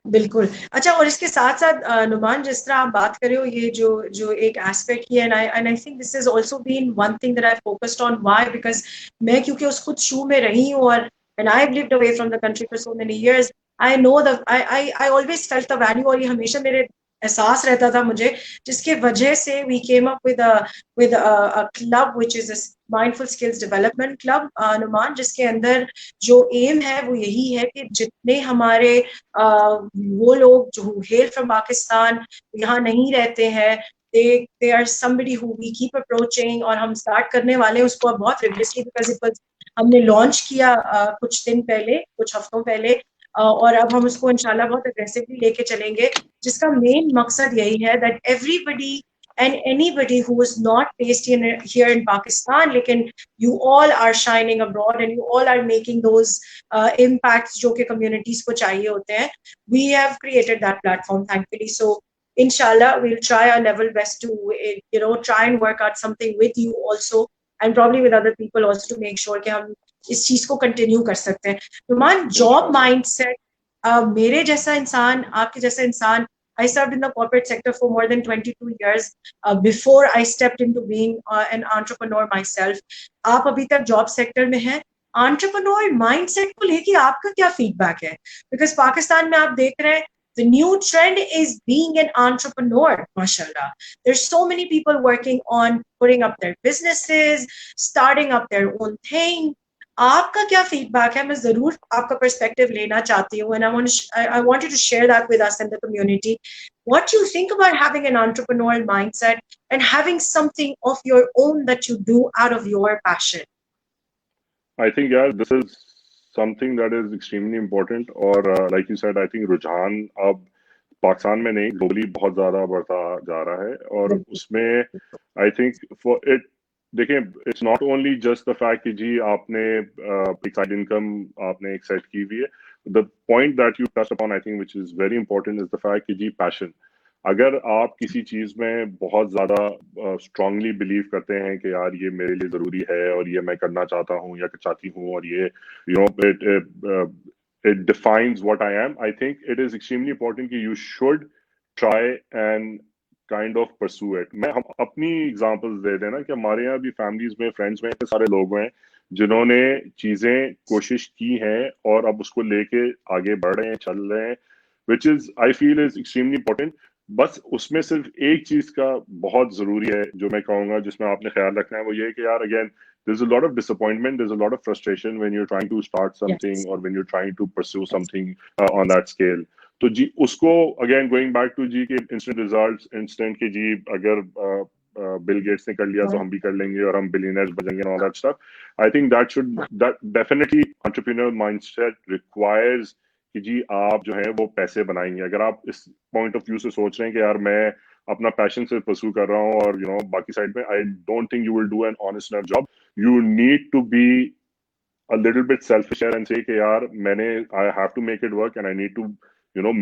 बिल्कुल। अच्छा, और इसके साथ-साथ नुमान, जिस तरह आप बात कर रहे हो, ये जो जो एक एस्पेक्ट ही है, and I think this is also been one thing that I focused on, why? Because मैं क्योंकि उस खुद शू में रही हूँ, और and I have lived away from the country for so many years. I know the I always felt the value, और ये हमेशा मेरे एहसास रहता था मुझे, जिसके वजह से we came up with a club which is a mindful skills development club, Numan, जिसके अंदर जो एम है वो यही है कि जितने हमारे वो लोग जो हेल फ्रॉम पाकिस्तान यहाँ नहीं रहते हैं, they are somebody who we keep approaching, और हम स्टार्ट करने वाले हैं उसको अब बहुत रिगरसली, बिकॉज इट हमने लॉन्च किया कुछ दिन पहले, कुछ हफ्तों पहले, और अब हम उसको इंशाल्लाह बहुत अग्रेसिवली लेके चलेंगे, जिसका मेन मकसद यही है that everybody and anybody who is not based here in Pakistan, लेकिन you all are shining abroad and you all are making those impacts जो कि communities को चाहिए होते हैं. We have created that platform, thankfully. So inshallah we'll try our level best to try and work out something with you also, and probably with other people also, to make sure कि हम इस चीज को कंटिन्यू कर सकते हैं. Numan, job Inshallah. माइंडसेट, मेरे जैसा इंसान, आपके जैसा इंसान, I served in the corporate sector for more than 22 years before I stepped into being an entrepreneur myself. आप अभी तक जॉब सेक्टर में हैं. entrepreneur mindset को लेके आपका क्या फीडबैक है? Because पाकिस्तान में आप देख रहे हैं, the new trend is being an entrepreneur, mashallah. There's so many people working on putting up their businesses, starting up their own thing. आपका क्या फीडबैक है? मैं जरूर आपका पर्सपेक्टिव लेना चाहती हूँ, and I want you to share that with us and the community. What do you think about having an entrepreneurial mindset and having something of your own that you do out of your passion? I think yeah, this is something that is extremely important. Or like you said, I think रुझान अब पाकिस्तान में नहीं, ग्लोबली बहुत ज्यादा बढ़ता जा रहा है। और उसमें आई थिंक फॉर इट, देखें, it's not only just the fact कि जी आपने एक साइड इनकम आपने एक सेट की हुई है। The point that you touch upon I think which is very important is the fact कि जी पैशन, अगर आप किसी चीज में बहुत ज्यादा स्ट्रांगली बिलीव करते हैं कि यार ये मेरे लिए जरूरी है और ये मैं करना चाहता हूँ या चाहती हूँ, और ये you know it defines what I am, I think it is extremely important कि you should try and kind of pursue it. हम अपनी एग्जांपल्स दे देना कि हमारे यहाँ भी फैमिलीज में, फ्रेंड्स में इतने सारे लोग हैं जिन्होंने चीजें कोशिश की हैं और अब उसको लेके आगे बढ़ रहे हैं, चल रहे हैं, which is I feel is extremely important. बस उसमें सिर्फ एक चीज का बहुत जरूरी है जो मैं कहूंगा जिसमें आपने ख्याल रखना है, वो ये कि यार again there's a lot of disappointment, there's a lot of frustration when you're trying to start something Yes. or when you're trying to pursue something on that scale. तो जी उसको अगेन गोइंग बैक टू जी के इंस्टेंट रिजल्ट्स, इंस्टेंट के जी अगर बिल गेट्स ने कर लिया तो हम भी कर लेंगे और हम बिलियनर्स बनेंगे all that stuff, I think that definitely entrepreneur mindset requires कि जी आप जो है वो पैसे बनाएंगे। अगर आप इस पॉइंट ऑफ व्यू से सोच रहे हैं कि यार मैं अपना पैशन से परस्यू कर रहा हूँ और बाकी साइड में, I don't think you will do an honest enough job. You need to be a little bit selfish here and say कि यार I have to make it work and I need to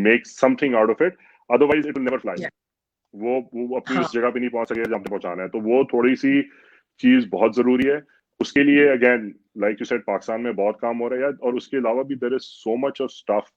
make something out of it, otherwise it will never fly. Yeah. वो अपनी हाँ. उस जगह पे नहीं पहुंच सके जहाँ पे पहुंचाना है। तो वो थोड़ी सी चीज बहुत जरूरी है। उसके लिए again like you said Pakistan में बहुत काम हो रहा है और उसके अलावा भी there is so much of stuff.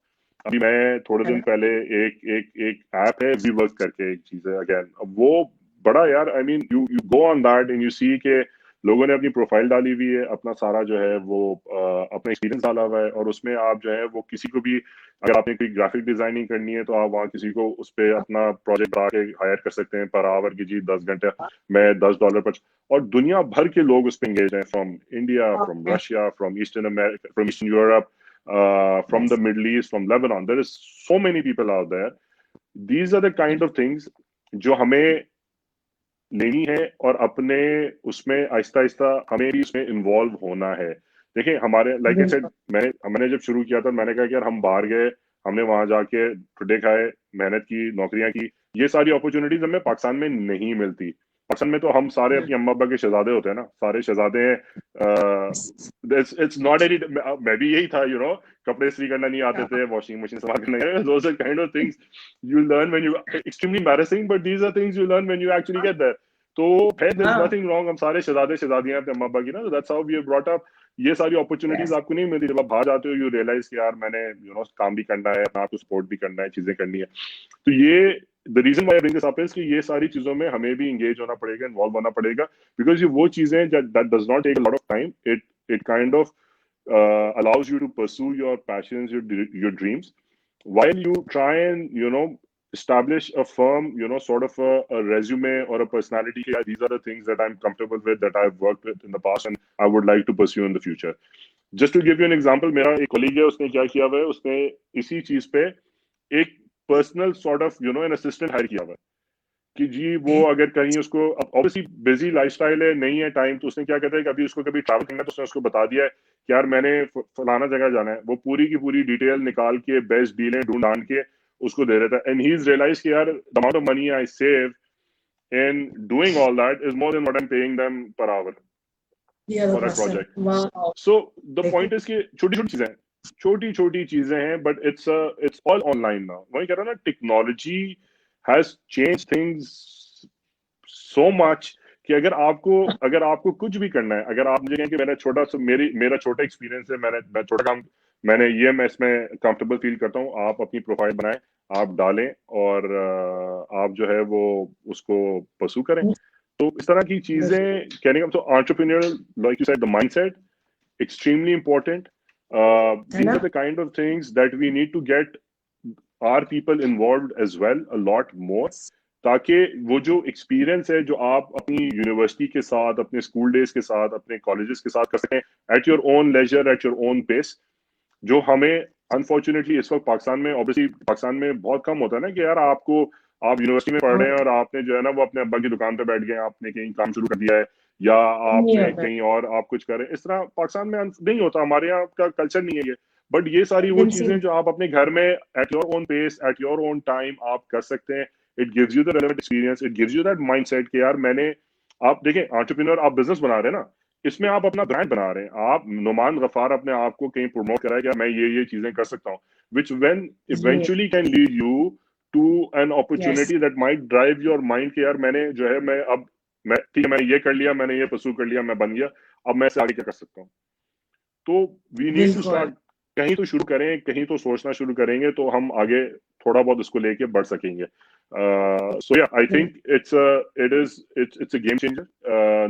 अभी मैं थोड़े दिन पहले एक ऐप है वीवर्क करके, एक चीज है अगेन, वो बड़ा यार I mean you go on that and you see के लोगों ने अपनी प्रोफाइल डाली हुई है, अपना सारा जो है वो अपना एक्सपीरियंस डाला हुआ है, और उसमें आप जो है वो किसी को भी अगर आपने कोई ग्राफिक डिजाइनिंग करनी है तो आप वहाँ किसी को उस पर अपना प्रोजेक्ट बना के हायर कर सकते हैं पर आवर की जी 10 घंटे में $10 पर। और दुनिया भर के लोग उस पर एंगेज हैं, from India, from Russia, from eastern America, from eastern Europe, from the Middle East, from Lebanon. There is so many people out there. These are the kind of things जो हमें लेनी है और अपने उसमें आहिस्ता आहिस्ता हमें भी उसमें इन्वॉल्व होना है। देखिए हमारे लाइक आई सेड, मैंने जब शुरू किया था मैंने कहा कि यार हम बाहर गए, हमने वहां जाके ठुड्डे खाए, मेहनत की, नौकरियां की, ये सारी अपॉर्चुनिटीज हमें पाकिस्तान में नहीं मिलती। पाकिस्तान में तो हम सारे अपनी अम्मा अब्बा के शहजादे होते हैं ना, सारे शहजादे हैं। इट्स नॉट एनी, मैं भी यही था, कपड़े इस्त्री करना नहीं आते थे, वॉशिंग मशीन इस्तेमाल करना, those are kind of things you learn when you, extremely embarrassing but these are things you learn when you actually get there. तो there is nothing wrong, हम सारे शहजादे शहजादियां अपने अम्मा अब्बा की ना, that's how we are brought up। ये सारी अपॉर्चुनिटीज आपको नहीं मिलती। जब आप बाहर जाते हो यू रियलाइज कि यार मैंने काम भी करना है, अपना आपको सपोर्ट भी करना है, चीजें करनी है। तो ये the reason why I bring this up is कि ये सारी चीजों में हमें भी एंगेज होना पड़ेगा, इन्वॉल्व होना पड़ेगा, बिकॉज ये वो चीजें that does not take a lot of time. It kind of allows you to pursue your passions, your dreams, while you try and establish a firm sort of a resume or a personality. These are the things that I'm comfortable with, that I've worked with in the past and I would like to pursue in the future. Just to give you an example, मेरा एक colleague है, उसने क्या किया हुआ है, उसने इसी चीज पे एक personal sort of an assistant hire किया हुआ है कि जी वो अगर कहीं उसको, ऑब्वियसली बिजी लाइफस्टाइल है, नहीं है टाइम, तो उसने क्या कहता है कि अभी उसको कभी ट्रैवल करना है तो उसने उसको बता दिया है कि यार मैंने फलाना जगह जाना है, वो पूरी की पूरी डिटेल निकाल के बेस्ट डीलें ढूंढ ढांड के उसको दे देता है। एंड ही इज रियलाइज कि यार the amount of money I save in doing all that is more than what I am paying them per hour for that project. So the point is कि छोटी छोटी चीजें हैं, छोटी छोटी चीजें हैं, but it's all online now. वही कह रहा ना, technology has changed things so much कि अगर आपको कुछ भी करना है, अगर आप मुझे कहें कि मेरा छोटा एक्सपीरियंस है, मैं छोटा काम मैंने ये मैं इसमें कंफर्टेबल फील करता हूँ, आप अपनी प्रोफाइल बनाएं, आप डालें और आप जो है वो उसको परस्यू करें। तो इस तरह की चीजें कहने का तो entrepreneurial, like you said, the mindset extremely important. These are the kind of things that we need to get our people involved as well a lot more, ताकि वो जो एक्सपीरियंस है जो आप अपनी यूनिवर्सिटी के साथ, अपने स्कूल डेज के साथ, अपने कॉलेजेस के साथ कर सकें at your own leisure, at your own pace, जो हमें अनफॉर्चुनेटली इस वक्त पाकिस्तान में, ऑब्वियसली पाकिस्तान में बहुत कम होता है ना कि यार आप यूनिवर्सिटी में पढ़ रहे हैं और आपने जो है ना वो अपने अब्बा की दुकान पे बैठ गए, आपने कहीं काम शुरू कर दिया है या आपने कहीं और आप कुछ कर रहे हैं। इस तरह पाकिस्तान में नहीं होता, हमारे यहाँ का कल्चर नहीं है ये। बट ये सारी वो convincing. चीजें जो आप अपने घर में at your own pace at your own time आप कर सकते हैं, it gives you the relevant experience, it gives you that mindset कि यार मैंने, आप देखें एंटरप्रेन्योर आप बिजनेस बना रहे हैं ना, इसमें आप अपना ब्रांड बना रहे हैं, आप नुमान गफार अपने आप को कहीं प्रमोट करा है कि मैं ये चीजें कर सकता हूँ, which when Yeah. Eventually can lead you to an Yes. Opportunity that might drive your mind कि यार मैंने जो है मैं अब मैं ठीक है मैं ये कर लिया, मैंने ये परस्यू कर लिया, मैं बन गया, अब मैं इससे आगे क्या कर सकता हूँ। तो वी नीड टू बिल्कुल. स्टार्ट, कहीं तो शुरू करें, कहीं तो सोचना शुरू करेंगे तो हम आगे थोड़ा बहुत इसको लेके बढ़ सकेंगे। So yeah, I think it's a game changer,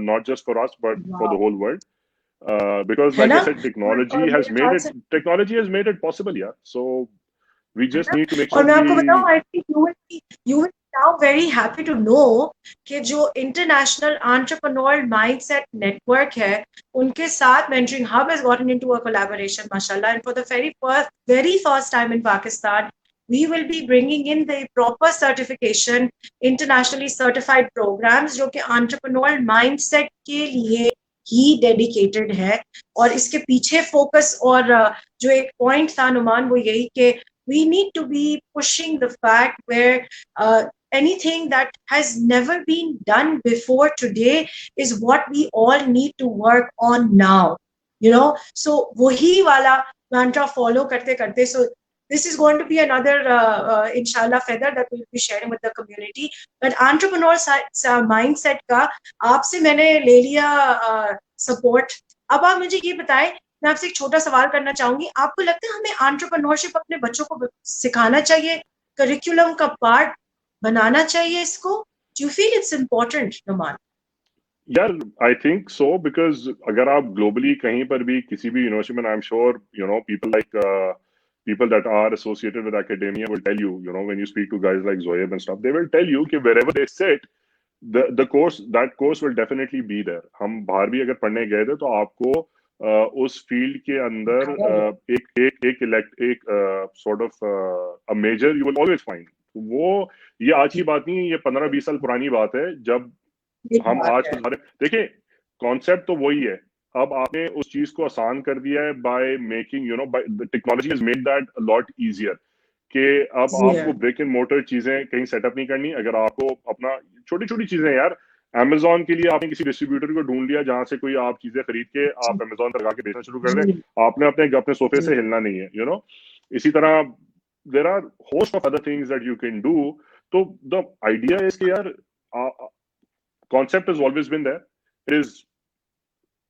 not just for us but for Wow. the whole world. Because है like ना? I said, technology और has मेरे made ख्याल it से technology has made it possible, yeah. So we है just ना? need to make और sure मैं आपको कि बताऊं, I think you will now very happy to know कि जो इंटरनेशनल एंटरप्रेन्योर माइंडसेट नेटवर्क है, उनके साथ mentoring hub has gotten into a collaboration माशाल्लाह, and for the very first time in Pakistan we will be bringing in the proper certification, internationally certified programs जो कि entrepreneurial mindset के लिए ही डेडिकेटेड है। और इसके पीछे फोकस और जो एक पॉइंट था नुमान, वो यही कि we need to be pushing the fact where anything that has never been done before today is what we all need to work on now, you know. So वही वाला mantra follow करते करते, so this is going to be another inshallah feather that we'll be sharing with the community. But entrepreneur mindset का आपसे मैंने ले लिया support. अब आप मुझे ये बताएं, मैं आपसे एक छोटा सवाल करना चाहूंगी, आपको लगता है हमें एंटरप्रेन्योरशिप अपने बच्चों को सिखाना चाहिए, करिकुलम का पार्ट बनाना चाहिए इसको? Do you feel it's important Numan? यार आई थिंक सो, बिकॉज अगर आप ग्लोबली कहीं पर भी किसी भी यूनिवर्सिटी में, आई am sure you know people like people that are associated with academia will tell you, you know, when you speak to guys like Zoeb and stuff, they will tell you कि wherever they sit, the course, that course will definitely be there. हम बाहर भी अगर पढ़ने गए थे तो आपको उस फील्ड के अंदर एक sort of a major you will always find. वो ये आज की बात नहीं है, ये 15-20 साल पुरानी बात है, जब हम आज कुछ देखिए कॉन्सेप्ट तो वही है, अब आपने उस चीज को आसान कर दिया है by making you know bye technology has made that a lot easier कि अब आपको ब्रिक एंड मोटर चीजें कहीं सेटअप नहीं करनी, अगर आपको अपना छोटी छोटी चीजें यार, अमेजोन के लिए आपने किसी डिस्ट्रीब्यूटर को ढूंढ लिया जहां से कोई आप चीजें खरीद के आप अमेजोन पर लगा के बेचना शुरू कर दें, आपने अपने अपने सोफे से हिलना नहीं है, यू नो। इसी तरह there are host of other things that you can do. तो द आइडिया इज कि यार concept has always been there. It is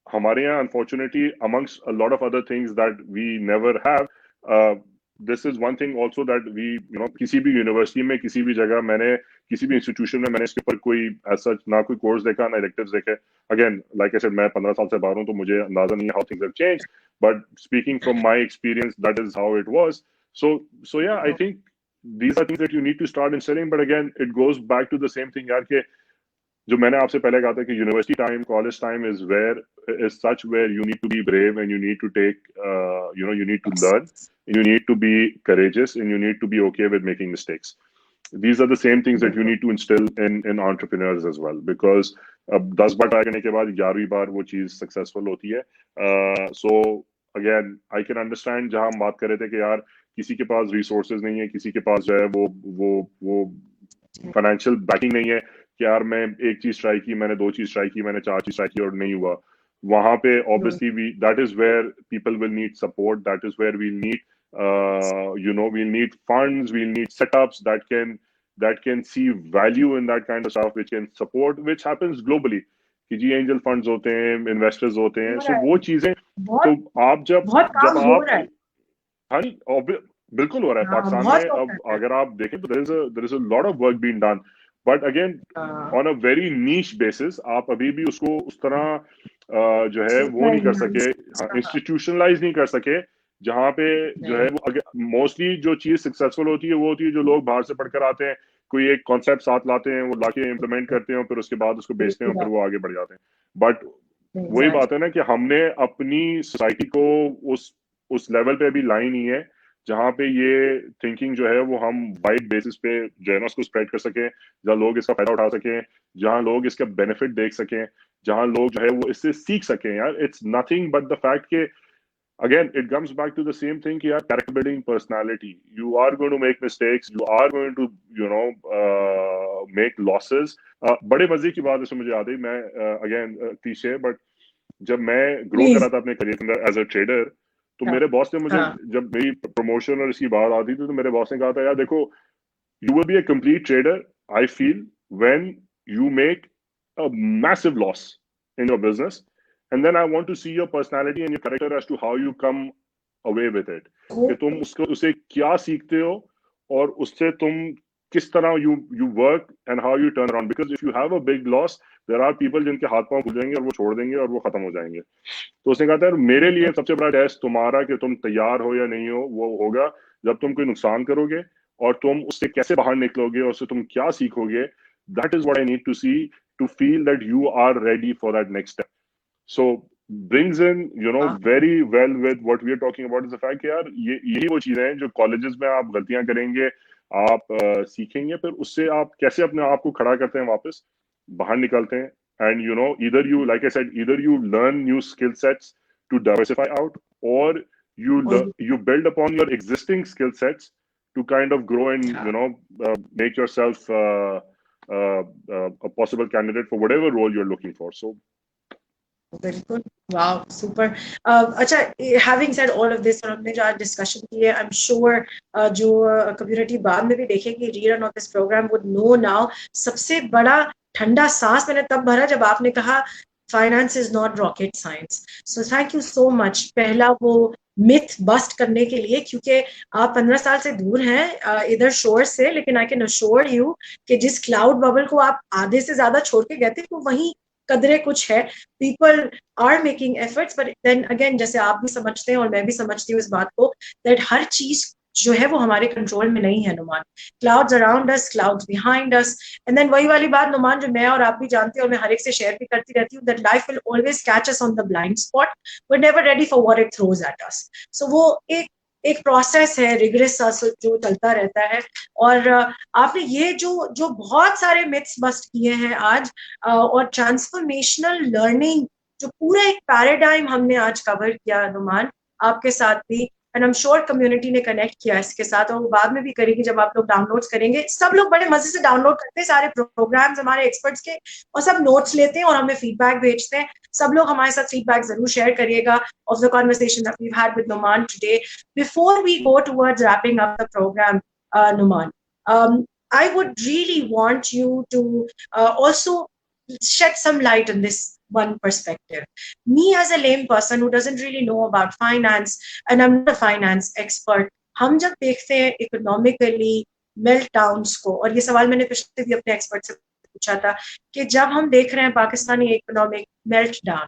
हमारे यहाँ unfortunately amongst a lot of other things that we never have. This is one thing also that we you know किसी भी यूनिवर्सिटी में किसी भी जगह मैंने किसी भी इंस्टीट्यूशन में मैंने इसके ऊपर कोई ऐसा ना कोई कोर्स देखा ना electives देखे। Again like I said मैं 15 साल से बाहर हूँ तो मुझे अंदाजा नहीं है how things have changed, but speaking from my experience that is how it was. So yeah, I think these are things that you need to start instilling, but again it goes back to the same thing यार कि जो मैंने आपसे पहले कहा था कि university time college time is such where you need to be brave and you need to take you need to learn, you need to be courageous and you need to be okay with making mistakes. These are the same things that you need to instill in entrepreneurs as well, because 10 bar try करने के बाद 11वीं बार वो चीज सक्सेसफुल होती है। So again I can understand जहां हम बात कर रहे थे कि यार किसी के पास रिसोर्सेज नहीं है, किसी के पास जो है वो फाइनेंशियल बैकिंग नहीं है कि यार मैं एक चीज ट्राई की, मैंने 2 चीज ट्राई की, मैंने 4 चीज ट्राई की और नहीं हुआ, वहां पे obviously we that is where people will need support, that is where we'll need we'll need funds, we'll need setups that can see value in that kind of stuff, which can support, which happens globally कि जी एंजल फंड्स होते हैं, इन्वेस्टर्स होते हैं, सो वो चीजें तो आप जब आप हाँ बिल्कुल हो रहा है पाकिस्तान में। अब अगर आप देखें तो there is a lot of work being done, but again on a very niche basis, आप अभी भी उसको उस तरह जो है वो नहीं कर सके, इंस्टीट्यूशनलाइज नहीं कर सके, जहाँ पे जो है वो मोस्टली जो चीज सक्सेसफुल होती है वो होती है जो लोग बाहर से पढ़कर आते हैं, कोई एक कॉन्सेप्ट साथ लाते हैं, वो लाके इम्प्लीमेंट करते हैं, फिर उसके बाद उसको बेचते हैं, फिर वो आगे बढ़ जाते हैं। बट वही बात है ना कि हमने अपनी सोसाइटी को उस लेवल पे अभी लाई नहीं है जहाँ पे ये थिंकिंग जो है वो हम वाइड बेसिस पे जो है ना उसको स्प्रेड कर सकें, जहाँ लोग इसका फायदा उठा सकें, जहाँ लोग इसका बेनिफिट देख सकें, जहाँ लोग जो है वो इससे सीख सकें। यार it's nothing but the fact के again, it comes back to the same thing कि यार character building, personality. You are going to make mistakes. You are going to, make losses. बड़े मजे की बात है, इसमें मुझे याद है, मैं again cliche, but जब मैं ग्रो कर प्लीज। रहा था अपने करियर के अंदर एज अ ट्रेडर, तो हाँ मेरे बॉस ने मुझे, हाँ जब मेरी प्रमोशन और इसकी बात आती थी, तो मेरे बॉस ने कहा था, यार देखो, you will be a complete trader, I feel, when you make a massive loss in your business. And then I want to see your personality and your character as to how you come away with it. कि तुम उसे क्या सीखते हो और उससे तुम किस तरह you work and how you turn around. Because if you have a big loss, there are people जिनके हाथ पांव खुल जाएंगे और वो छोड़ देंगे और वो खत्म हो जाएंगे. तो उसने कहा था, मेरे लिए सबसे बड़ा टेस्ट तुम्हारा कि तुम तैयार हो या नहीं हो, वो होगा जब तुम कोई नुकसान करोगे और तुम उससे कैसे बाहर निकलोगे और उससे तुम क्या सीखोगे. That is what I need to see to feel that you are ready for that next step. So brings in, very well with what we are talking about is the fact कि यार यही वो चीजें हैं जो कॉलेजेस में आप गलतियां करेंगे, आप सीखेंगे, फिर उससे आप कैसे अपने आप को खड़ा करते हैं, वापस बाहर निकलते हैं. And either you, like I said, either you learn new skill sets to diversify out, or you build upon your existing skill sets to kind of grow and make yourself a possible candidate for whatever role you're looking for. So बिल्कुल, वाओ, सुपर। अच्छा, having said all of this, और हमने जो आज डिस्कशन की है, आई एम श्योर जो कम्युनिटी बाद में भी देखेगी rerun of this programme would know now, सबसे बड़ा ठंडा सांस मैंने तब भरा जब आपने कहा finance is not rocket science. So thank you so much, पहला वो मिथ बस्ट करने के लिए, क्योंकि आप 15 साल से दूर हैं इधर शोर से, लेकिन आई कैन अश्योर यू कि जिस क्लाउड बबल को आप आधे से ज्यादा छोड़ के गए थे, वो वही कदरे कुछ है. People are making efforts, but then again, जैसे आप भी समझते हैं और मैं भी समझती हूँ इस बात को, दैट हर चीज जो है वो हमारे कंट्रोल में नहीं है Numan. Clouds around us, clouds behind us, and then वही वाली बात नुमान जो मैं और आप भी जानते हैं और मैं हर एक से शेयर भी करती रहती हूँ, that life will always catch us on the blind spot, we are never ready for what it throws at us. So वो एक प्रोसेस है, रिग्रेस जो चलता रहता है. और आपने ये जो बहुत सारे मिथ्स बस्ट किए हैं आज, और ट्रांसफॉर्मेशनल लर्निंग जो पूरा एक पैराडाइम हमने आज कवर किया नुमान आपके साथ भी, and I am sure community ने कनेक्ट किया इसके साथ, और वो बाद में भी करेगी जब आप लोग डाउनलोड्स करेंगे. सब लोग बड़े मजे से डाउनलोड करते हैं सारे प्रोग्राम्स हमारे एक्सपर्ट्स के, और सब नोट्स लेते हैं और हमें फीडबैक भेजते हैं. सब लोग हमारे साथ फीडबैक जरूर शेयर करिएगा of the conversation that we've had with Numan today. Before we go towards wrapping up the programme, Numan, I would really want you to also shed some light on this one perspective. Me as a lame person who doesn't really know about finance, and I'm not a finance expert, हम जब देखते हैं इकोनॉमिकली मेल्टडाउन्स को, और ये सवाल मैंने पिछले भी अपने एक्सपर्ट से पूछा था, कि जब हम देख रहे हैं पाकिस्तानी इकोनॉमिक मेल्टडाउन,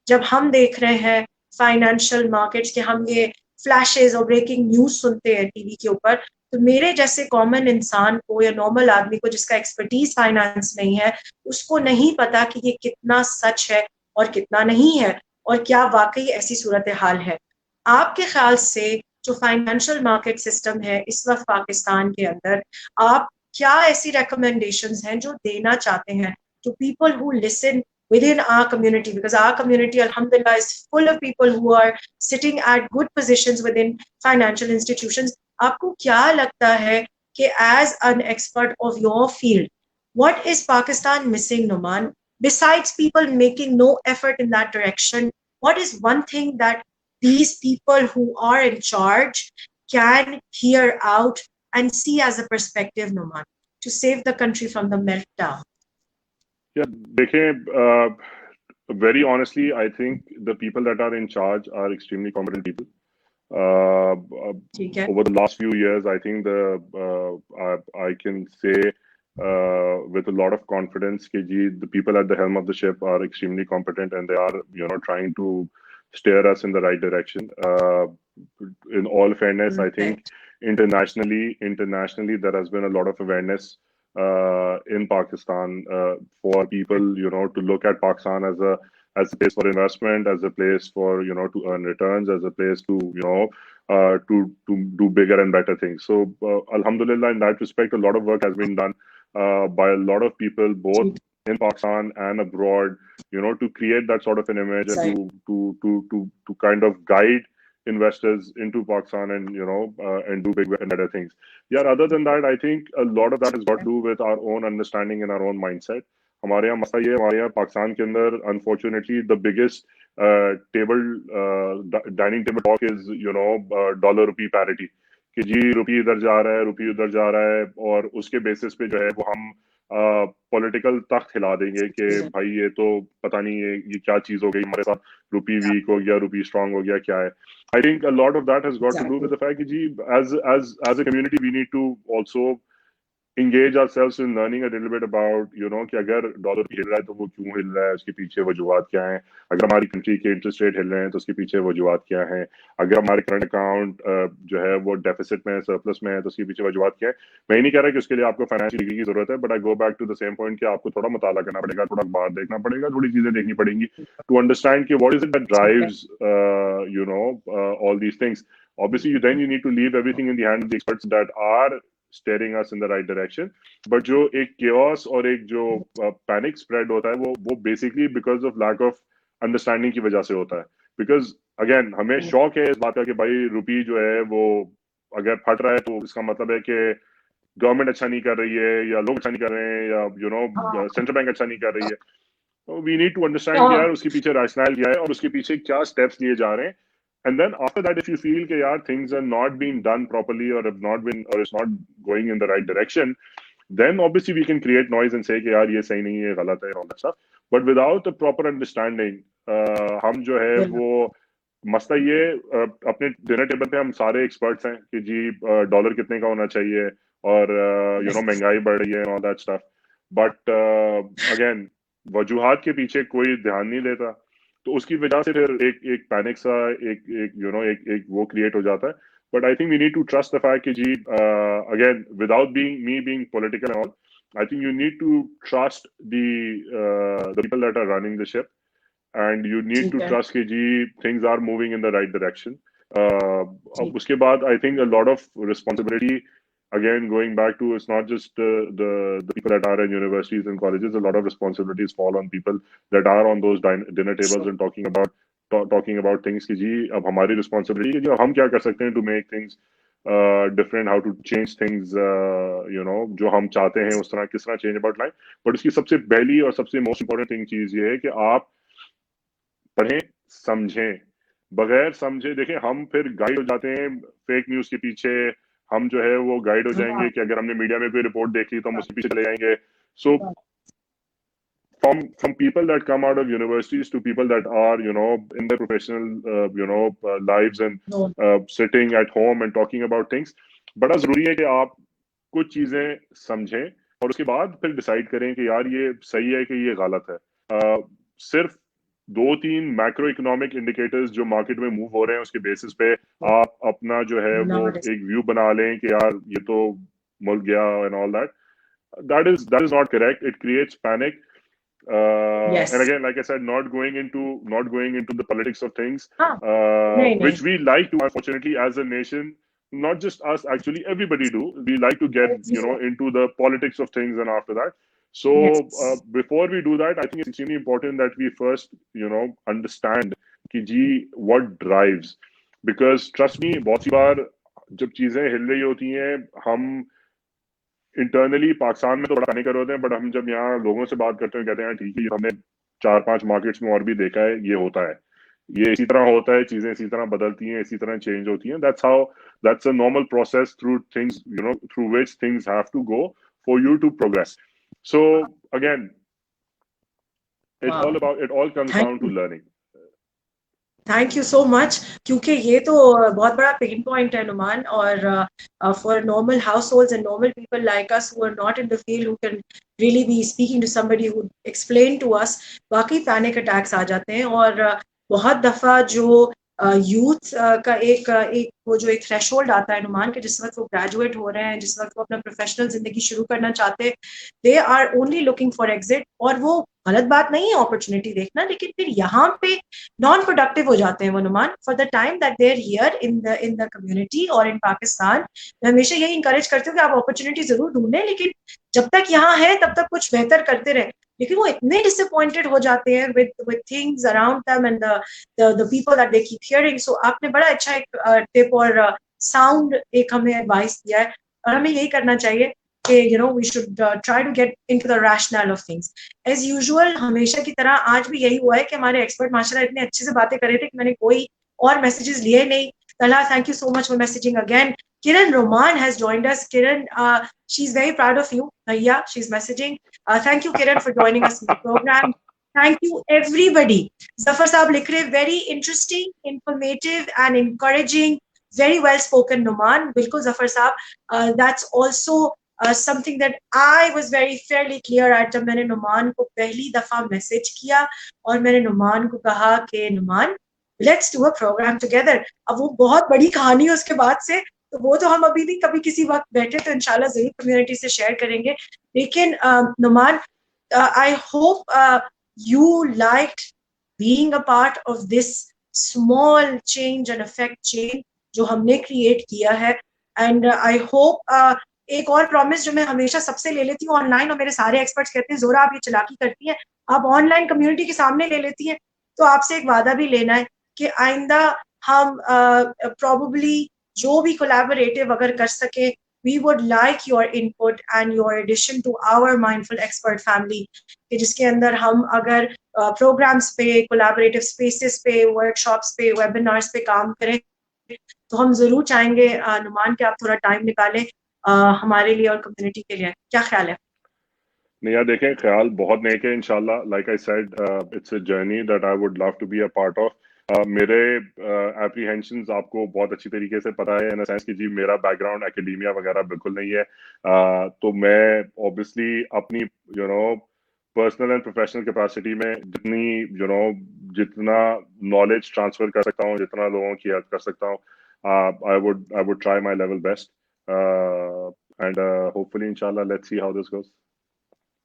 जब हम देख रहे हैं फाइनेंशियल मार्केट्स के हम ये फ्लैशेस और ब्रेकिंग न्यूज सुनते हैं टीवी के ऊपर, तो मेरे जैसे कॉमन इंसान को या नॉर्मल आदमी को जिसका एक्सपर्टीज फाइनेंस नहीं है, उसको नहीं पता कि ये कितना सच है और कितना नहीं है, और क्या वाकई ऐसी सूरत हाल है. आपके ख्याल से जो फाइनेंशियल मार्केट सिस्टम है इस वक्त पाकिस्तान के अंदर, आप क्या ऐसी recommendations हैं जो देना चाहते हैं to people who listen within our community, because our community alhamdulillah is full of people who are sitting at good positions within financial institutions. आपको क्या लगता है कि as an expert of your field, what is Pakistan missing, Numan, besides people making no effort in that direction? What is one thing that these people who are in charge can hear out and see as a perspective, Numan, to save the country from the meltdown? Yeah, very honestly, I think the people that are in charge are extremely competent people. Over the last few years, I think I can say with a lot of confidence that the people at the helm of the ship are extremely competent, and they are trying to steer us in the right direction. In all fairness, I think internationally there has been a lot of awareness in Pakistan for people to look at Pakistan as a place for investment, as a place for to earn returns, as a place to to do bigger and better things. So alhamdulillah, in that respect, a lot of work has been done by a lot of people, both in Pakistan and abroad, to create that sort of an image and to kind of guide investors into Pakistan and and do big and better things. Yeah, other than that, I think a lot of that has got to do with our own understanding and our own mindset. हमारे यहाँ मसला ये है, हमारे यहाँ पाकिस्तान के अंदर unfortunately the biggest dining table talk is dollar rupee parity, कि जी रुपी इधर जा रहा है, रुपी उधर जा रहा है, और उसके बेसिस पे जो है वो हम पॉलिटिकल तख्त हिला देंगे कि भाई ये तो पता नहीं ये क्या चीज हो गई हमारे साथ, रुपी वीक हो गया, रुपी स्ट्रांग हो गया, क्या है. I think a lot of that has got to do with the fact कि जी as a community we need to also engage ourselves in learning a little bit about कि अगर डॉलर हिल रहा है तो वो क्यों हिल रहा है, उसके पीछे वजूहात क्या हैं. अगर हमारी कंट्री के इंटरेस्ट रेट हिल रहे हैं तो उसके पीछे वजूहात क्या हैं. अगर हमारे करंट अकाउंट जो है वो डेफिसिट में है, सरप्लस में है, तो उसके पीछे वजूहात क्या है. मैं ही नहीं कह रहा कि उसके लिए आपको फाइनेंशियल डिग्री की जरूरत है, but I go back to the same point कि आपको थोड़ा मुताला करना पड़ेगा, थोड़ा अखबार देखना पड़ेगा, थोड़ी चीजें देखनी पड़ेंगी टू अंडरस्टैंड कि what is it that drives all these things. Obviously then you need to leave everything in the hands of the experts that are steering us in the right direction. But जो एक chaos और एक जो panic spread होता है वो basically because of lack of understanding की वजह से होता है. Because again हमें शौक है इस बात का कि भाई रुपी जो है वो अगर फट रहा है तो इसका मतलब है कि गवर्नमेंट अच्छा नहीं कर रही है, या लोग अच्छा नहीं कर रहे हैं, या सेंट्रल बैंक अच्छा नहीं कर रही है. वी नीड टू अंडरस्टैंड कि यार उसके पीछे रैशनल क्या है और उसके पीछे क्या स्टेप्स लिए जा रहे हैं. And then after that, if you feel that yaar, things are not being done properly or have not been, or it's not going in the right direction, then obviously we can create noise and say कि यार ये सही नहीं है, गलत है, and all that stuff. But without the proper understanding, हम जो है वो मसला ये अपने डिनर टेबल पे हम सारे एक्सपर्ट्स हैं कि जी डॉलर कितने का होना चाहिए और महंगाई बढ़ रही है and all that stuff. But again वजूहात के पीछे कोई ध्यान नहीं देता, तो उसकी वजह से फिर एक पैनिक सा एक वो क्रिएट हो जाता है. But I think we need to trust the fact कि जी again without being political and all, I think you need to trust the people that are running the ship, and you need to trust कि जी things are moving in the right direction. अब उसके बाद I think a lot of responsibility, again going back to, it's not just the people that are in universities and colleges. A lot of responsibilities fall on people that are on those dinner tables and talking about things कि जी अब हमारी responsibility है जी हम क्या कर सकते हैं to make things different, how to change things, जो हम चाहते हैं उस तरह किस तरह change about life. But उसकी सबसे पहली और सबसे most important thing चीज ये है कि आप पढ़ें, समझें. बगैर समझे देखें हम फिर गाइड हो जाते हैं फेक न्यूज के पीछे. हम जो है वो गाइड हो जाएंगे कि अगर हमने मीडिया में कोई रिपोर्ट देख ली तो हम उसके पीछे चले जाएंगे. सो from people that come out of universities to people that are in their professional lives and sitting at home and talking about things, बड़ा जरूरी है कि आप कुछ चीजें समझें और उसके बाद फिर डिसाइड करें कि यार ये सही है कि ये गलत है. सिर्फ 2-3 मैक्रो इकोनॉमिक इंडिकेटर्स जो मार्केट में मूव हो रहे हैं उसके बेसिस पे आप अपना जो है वो एक व्यू बना लें कि यार ये तो मुल्क गया and all that. that is not correct. It creates panic. Yes. And again, like I said, not going into the politics of things, nahin. which we like to, unfortunately, as a nation. Not just us, actually, everybody do. We like to get into the politics of things, and after that. So before we do that, I think it's extremely important that we first, understand कि जी what drives. Because trust me, बहुत सी बार जब चीजें हिल रही होती हैं, हम इंटरनली पाकिस्तान में तो बड़ा पैनिक कर होते हैं, बट हम जब यहाँ लोगों से बात करते हैं कहते हैं ठीक है, हमने 4-5 मार्केट्स में और भी देखा है, ये होता है, ये इसी तरह होता है, चीजें इसी तरह बदलती हैं, इसी तरह चेंज होती हैं. That's a normal process through things, through which things have to go for you to progress. So again, it all comes down to learning. Thank you so much, क्योंकि ये तो बहुत बड़ा पेन पॉइंट है नुमान, और for normal households and normal people like us who are not in the field, who can really be speaking to somebody who explain to us, वाकई पैनिक अटैक्स आ जाते हैं. और बहुत दफा जो यूथ का एक वो जो एक थ्रेशोल्ड आता है नुमान के, जिस वक्त वो ग्रेजुएट हो रहे हैं, जिस वक्त वो अपना प्रोफेशनल जिंदगी शुरू करना चाहते हैं, they are only looking for exit. और वो गलत बात नहीं है अपॉर्चुनिटी देखना, लेकिन फिर यहाँ पे नॉन प्रोडक्टिव हो जाते हैं वो Numan for the time that they are here in the community और इन पाकिस्तान. मैं हमेशा यही इंकरेज करती हूँ कि आप अपॉर्चुनिटी जरूर ढूंढें, लेकिन जब तक यहाँ है तब तक कुछ बेहतर करते रहे. लेकिन वो इतने डिसअपॉइंटेड हो जाते हैं with things around them and the people that they keep hearing. So आपने बड़ा अच्छा एक टिप और साउंड एक हमें एडवाइस दिया है, और हमें यही करना चाहिए कि we should try to get into the rationale of things. As usual, हमेशा की तरह आज भी यही हुआ है कि हमारे एक्सपर्ट माशाल्लाह इतने अच्छे से बातें कर रहे थे कि मैंने कोई और मैसेजेस लिए नहीं. Talha, thank you so much for messaging again. Kiran Roman has joined us. Kiran, she's very proud of you. Yeah, she's messaging. Thank you, Kiran, for joining us in the program. Thank you, everybody. Zafar Saab likh rahe, very interesting, informative, and encouraging. Very well spoken, Numan. Bilkul, Zafar Saab. That's also something that I was very fairly clear at जब मैंने नुमान को पहली दफा मैसेज किया और मैंने नुमान को कहा कि Numan let's do a programme together. अब वो बहुत बड़ी कहानी है उसके बाद से, तो वो तो हम अभी नहीं, कभी किसी वक्त बैठे तो इंशाल्लाह जरूर कम्युनिटी से शेयर करेंगे. लेकिन Numan, I hope you liked being a part of this small change and effect chain जो हमने क्रिएट किया है. एंड आई होप एक और प्रॉमिस जो मैं हमेशा सबसे ले लेती हूँ ऑनलाइन, और मेरे सारे एक्सपर्ट्स कहते हैं जोरा आप ये चालाकी करती हैं, आप ऑनलाइन कम्युनिटी के सामने ले लेती हैं, तो आपसे एक वादा भी लेना है कि आइंदा हम प्रॉबली जो भी कोलैबोरेटिव अगर कर सके, we would like your input and your addition to our mindful expert family, कि जिसके अंदर हम अगर प्रोग्राम्स पे, कोलैबोरेटिव स्पेसेस पे, वर्कशॉप्स पे, वेबिनार्स पे काम करें, तो हम जरूर चाहेंगे नुमान कि आप थोड़ा टाइम निकालें हमारे लिए और कम्युनिटी के लिए. क्या ख्याल है? नहीं यार, देखें, ख्याल बहुत नेक है इंशाल्लाह. Like I said, it's a journey that I would love to be a part of. मेरे एप्रीहेंशंस आपको बहुत अच्छी तरीके से पता है, इन द सेंस कि जी मेरा बैकग्राउंड एकेडमिया वगैरह बिल्कुल नहीं है. तो मैं ऑब्वियसली अपनी पर्सनल एंड प्रोफेशनल कैपेसिटी में जितना नॉलेज ट्रांसफर कर सकता हूँ, जितना लोगों की हेल्प कर सकता हूँ, I would try my level best. And hopefully इंशाल्लाह let's see how this goes.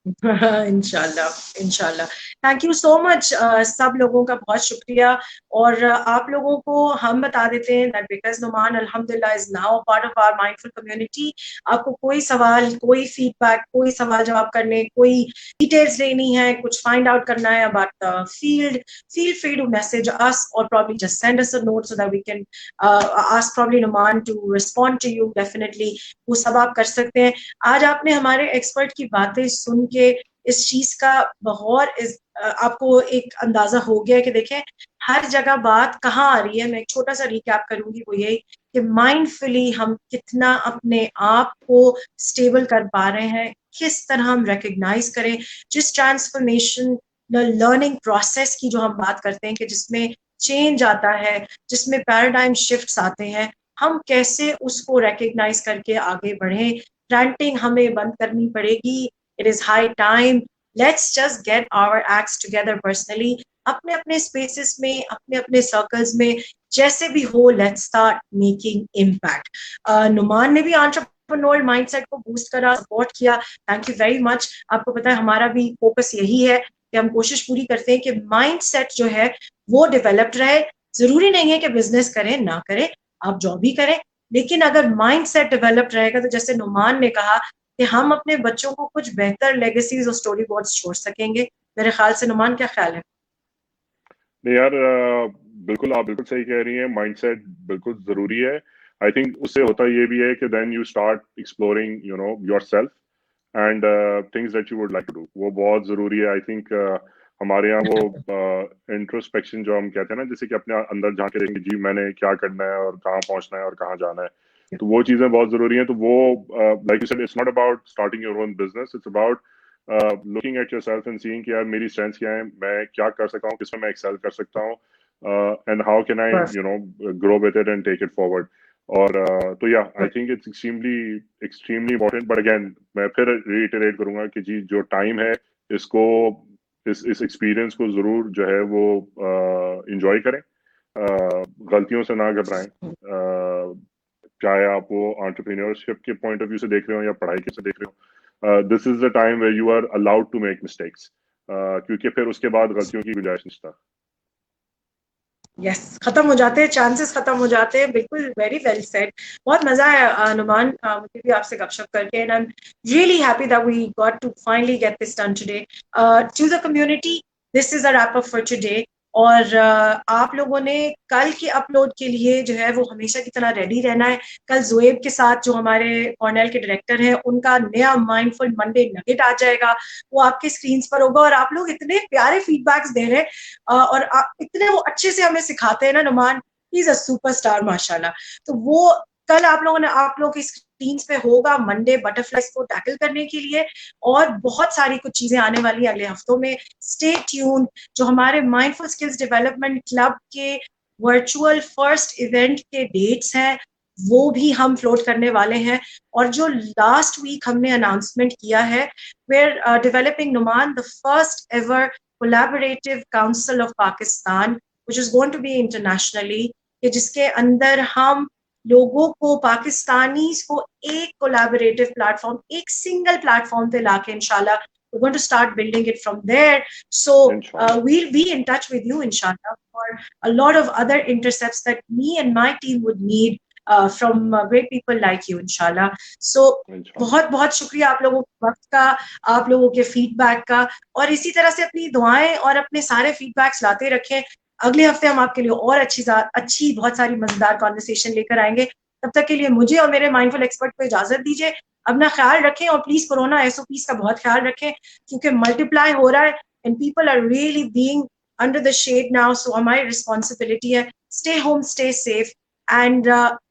इंशाल्लाह, इंशाल्लाह. Thank you so much. सब लोगों का बहुत शुक्रिया. और आप लोगों को हम बता देते हैं दैट बिकॉज नुमान अल्हम्दुलिल्लाह is now part of our mindful community. आपको कोई सवाल, कोई फीडबैक, कोई सवाल जवाब करने, कोई डिटेल्स लेनी है, कुछ फाइंड आउट करना है about the field, feel free to message us or probably just send us a note so that we can ask probably Numan to respond to you. Definitely वो सब आप कर सकते हैं. आज आपने हमारे एक्सपर्ट की बातें सुन के इस चीज का बहुत आपको एक अंदाजा हो गया कि देखें हर जगह बात कहाँ आ रही है. मैं एक छोटा सा रिकैप करूंगी, वो यही कि माइंडफुली हम कितना अपने आप को स्टेबल कर पा रहे हैं, किस तरह हम रिकग्नाइज करें जिस ट्रांसफॉर्मेशन लर्निंग प्रोसेस की जो हम बात करते हैं कि जिसमें चेंज आता है, जिसमें पैराडाइम शिफ्ट्स आते हैं, हम कैसे उसको रिकग्नाइज करके आगे बढ़ें. रैंटिंग हमें बंद करनी पड़ेगी. It is high time. Let's just get our acts together personally, अपने अपने स्पेसेस में, अपने अपने सर्कल्स में, जैसे भी हो. Let's start making impact. Numan ने भी एंटरप्रेन्योर माइंडसेट को बूस्ट करा, सपोर्ट किया. Thank you very much. आपको पता है हमारा भी फोकस यही है कि हम कोशिश पूरी करते हैं कि माइंडसेट जो है वो डेवलप्ड रहे. जरूरी नहीं है कि बिजनेस करें ना करें, आप जॉब भी करें, लेकिन अगर माइंडसेट डेवलप्ड रहेगा तो जैसे नुमान ने कहा कि हम अपने बच्चों को कुछ बेहतर लेगेसीज और स्टोरी बोर्ड्स छोड़ सकेंगे. मेरे ख्याल से नुमान, क्या ख्याल है? नहीं यार, बिल्कुल, आप बिल्कुल सही कह रही हैं. माइंडसेट बिल्कुल जरूरी है. आई थिंक उससे होता ये भी है कि then you start exploring yourself and things that you would like to do. वो बहुत जरूरी है. आई थिंक हमारे यहाँ वो इंट्रोस्पेक्शन जो हम कहते हैं ना, जैसे कि अपने अंदर झांक के देखेंगे जी मैंने क्या करना है और कहाँ पहुंचना है और कहाँ जाना है, तो वो चीजें बहुत जरूरी हैं. तो वो like you said, it's not about starting your own business, it's about looking at yourself and seeing कि यार मेरी स्ट्रेंथ्स क्या है, मैं क्या कर सकता हूँ, किसमें मैं एक्सेल कर सकता हूँ, and how can I grow with it and take it forward. और तो या I think it's extremely important. But again मैं फिर रिइटरेट करूंगा कि जी जो टाइम है इसको, इस एक्सपीरियंस को जरूर जो है वो इंजॉय करें. गलतियों से ना घबराएं. चाहे आप वो एंटरप्रेन्योरशिप के पॉइंट ऑफ व्यू से देख रहे हो या पढ़ाई के से देख रहे हो, this is the time where you are allowed to make mistakes, क्योंकि फिर उसके बाद गलतियों की गुंजाइश नहीं था. यस, खत्म हो जाते हैं, चांसेस खत्म हो जाते हैं, बिल्कुल, वेरी वेल सेड। बहुत मजा आया नुमान, मुझे भी आपसे गपशप करके, and I am really happy that we got to finally get this done today. To the community, this is a wrap up for today. और आप लोगों ने कल के अपलोड के लिए जो है वो हमेशा की तरह रेडी रहना है। कल जोएब के साथ, जो हमारे कॉर्नेल के डायरेक्टर हैं, उनका नया माइंडफुल मंडे नगेट आ जाएगा, वो आपके स्क्रीन पर होगा। और आप लोग इतने प्यारे फीडबैक्स दे रहे हैं, और इतने वो अच्छे से हमें सिखाते हैं ना Numan, he is a superstar माशाल्लाह। तो वो कल आप लोगों की स्क्रीन पे होगा मंडे, बटरफ्लाइज को टैकल करने के लिए। और बहुत सारी कुछ चीजें आने वाली है अगले हफ्तों में, स्टे ट्यून। जो हमारे माइंडफुल स्किल्स डेवलपमेंट क्लब के वर्चुअल फर्स्ट इवेंट के डेट्स हैं, वो भी हम फ्लोट करने वाले हैं। और जो लास्ट वीक हमने अनाउंसमेंट किया है, we're developing Numan the first ever collaborative council of Pakistan, which is going to be internationally, कि जिसके अंदर हम लोगों को, पाकिस्तानीज को एक कोलैबोरेटिव प्लेटफॉर्म, एक सिंगल प्लेटफॉर्म पे लाके इंशाल्लाह we're going to start building it from there. So इंशाल्लाह। we'll be in touch with you inshallah for a lot of other intercepts that me and my team would need from great people like you inshallah. So इंशाल्लाह। बहुत बहुत शुक्रिया आप लोगों के वक्त का, आप लोगों के फीडबैक का। और इसी तरह से अपनी दुआएं और अपने सारे फीडबैक्स लाते रखें। अगले हफ्ते हम आपके लिए और अच्छी बहुत सारी मजेदार कॉन्वर्सेशन लेकर आएंगे। तब तक के लिए मुझे और मेरे माइंडफुल एक्सपर्ट को इजाजत दीजिए। अपना ख्याल रखें, और प्लीज कोरोना एसओपीज का बहुत ख्याल रखें, क्योंकि मल्टीप्लाई हो रहा है and people are really being under the shade now. So हमारी रिस्पॉन्सिबिलिटी है, stay home, stay safe, and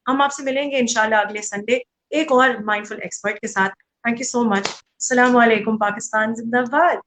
हम आपसे मिलेंगे इंशाल्लाह अगले संडे एक और माइंडफुल एक्सपर्ट के साथ। Thank you so much. अस्सलाम वालेकुम, पाकिस्तान जिंदाबाद।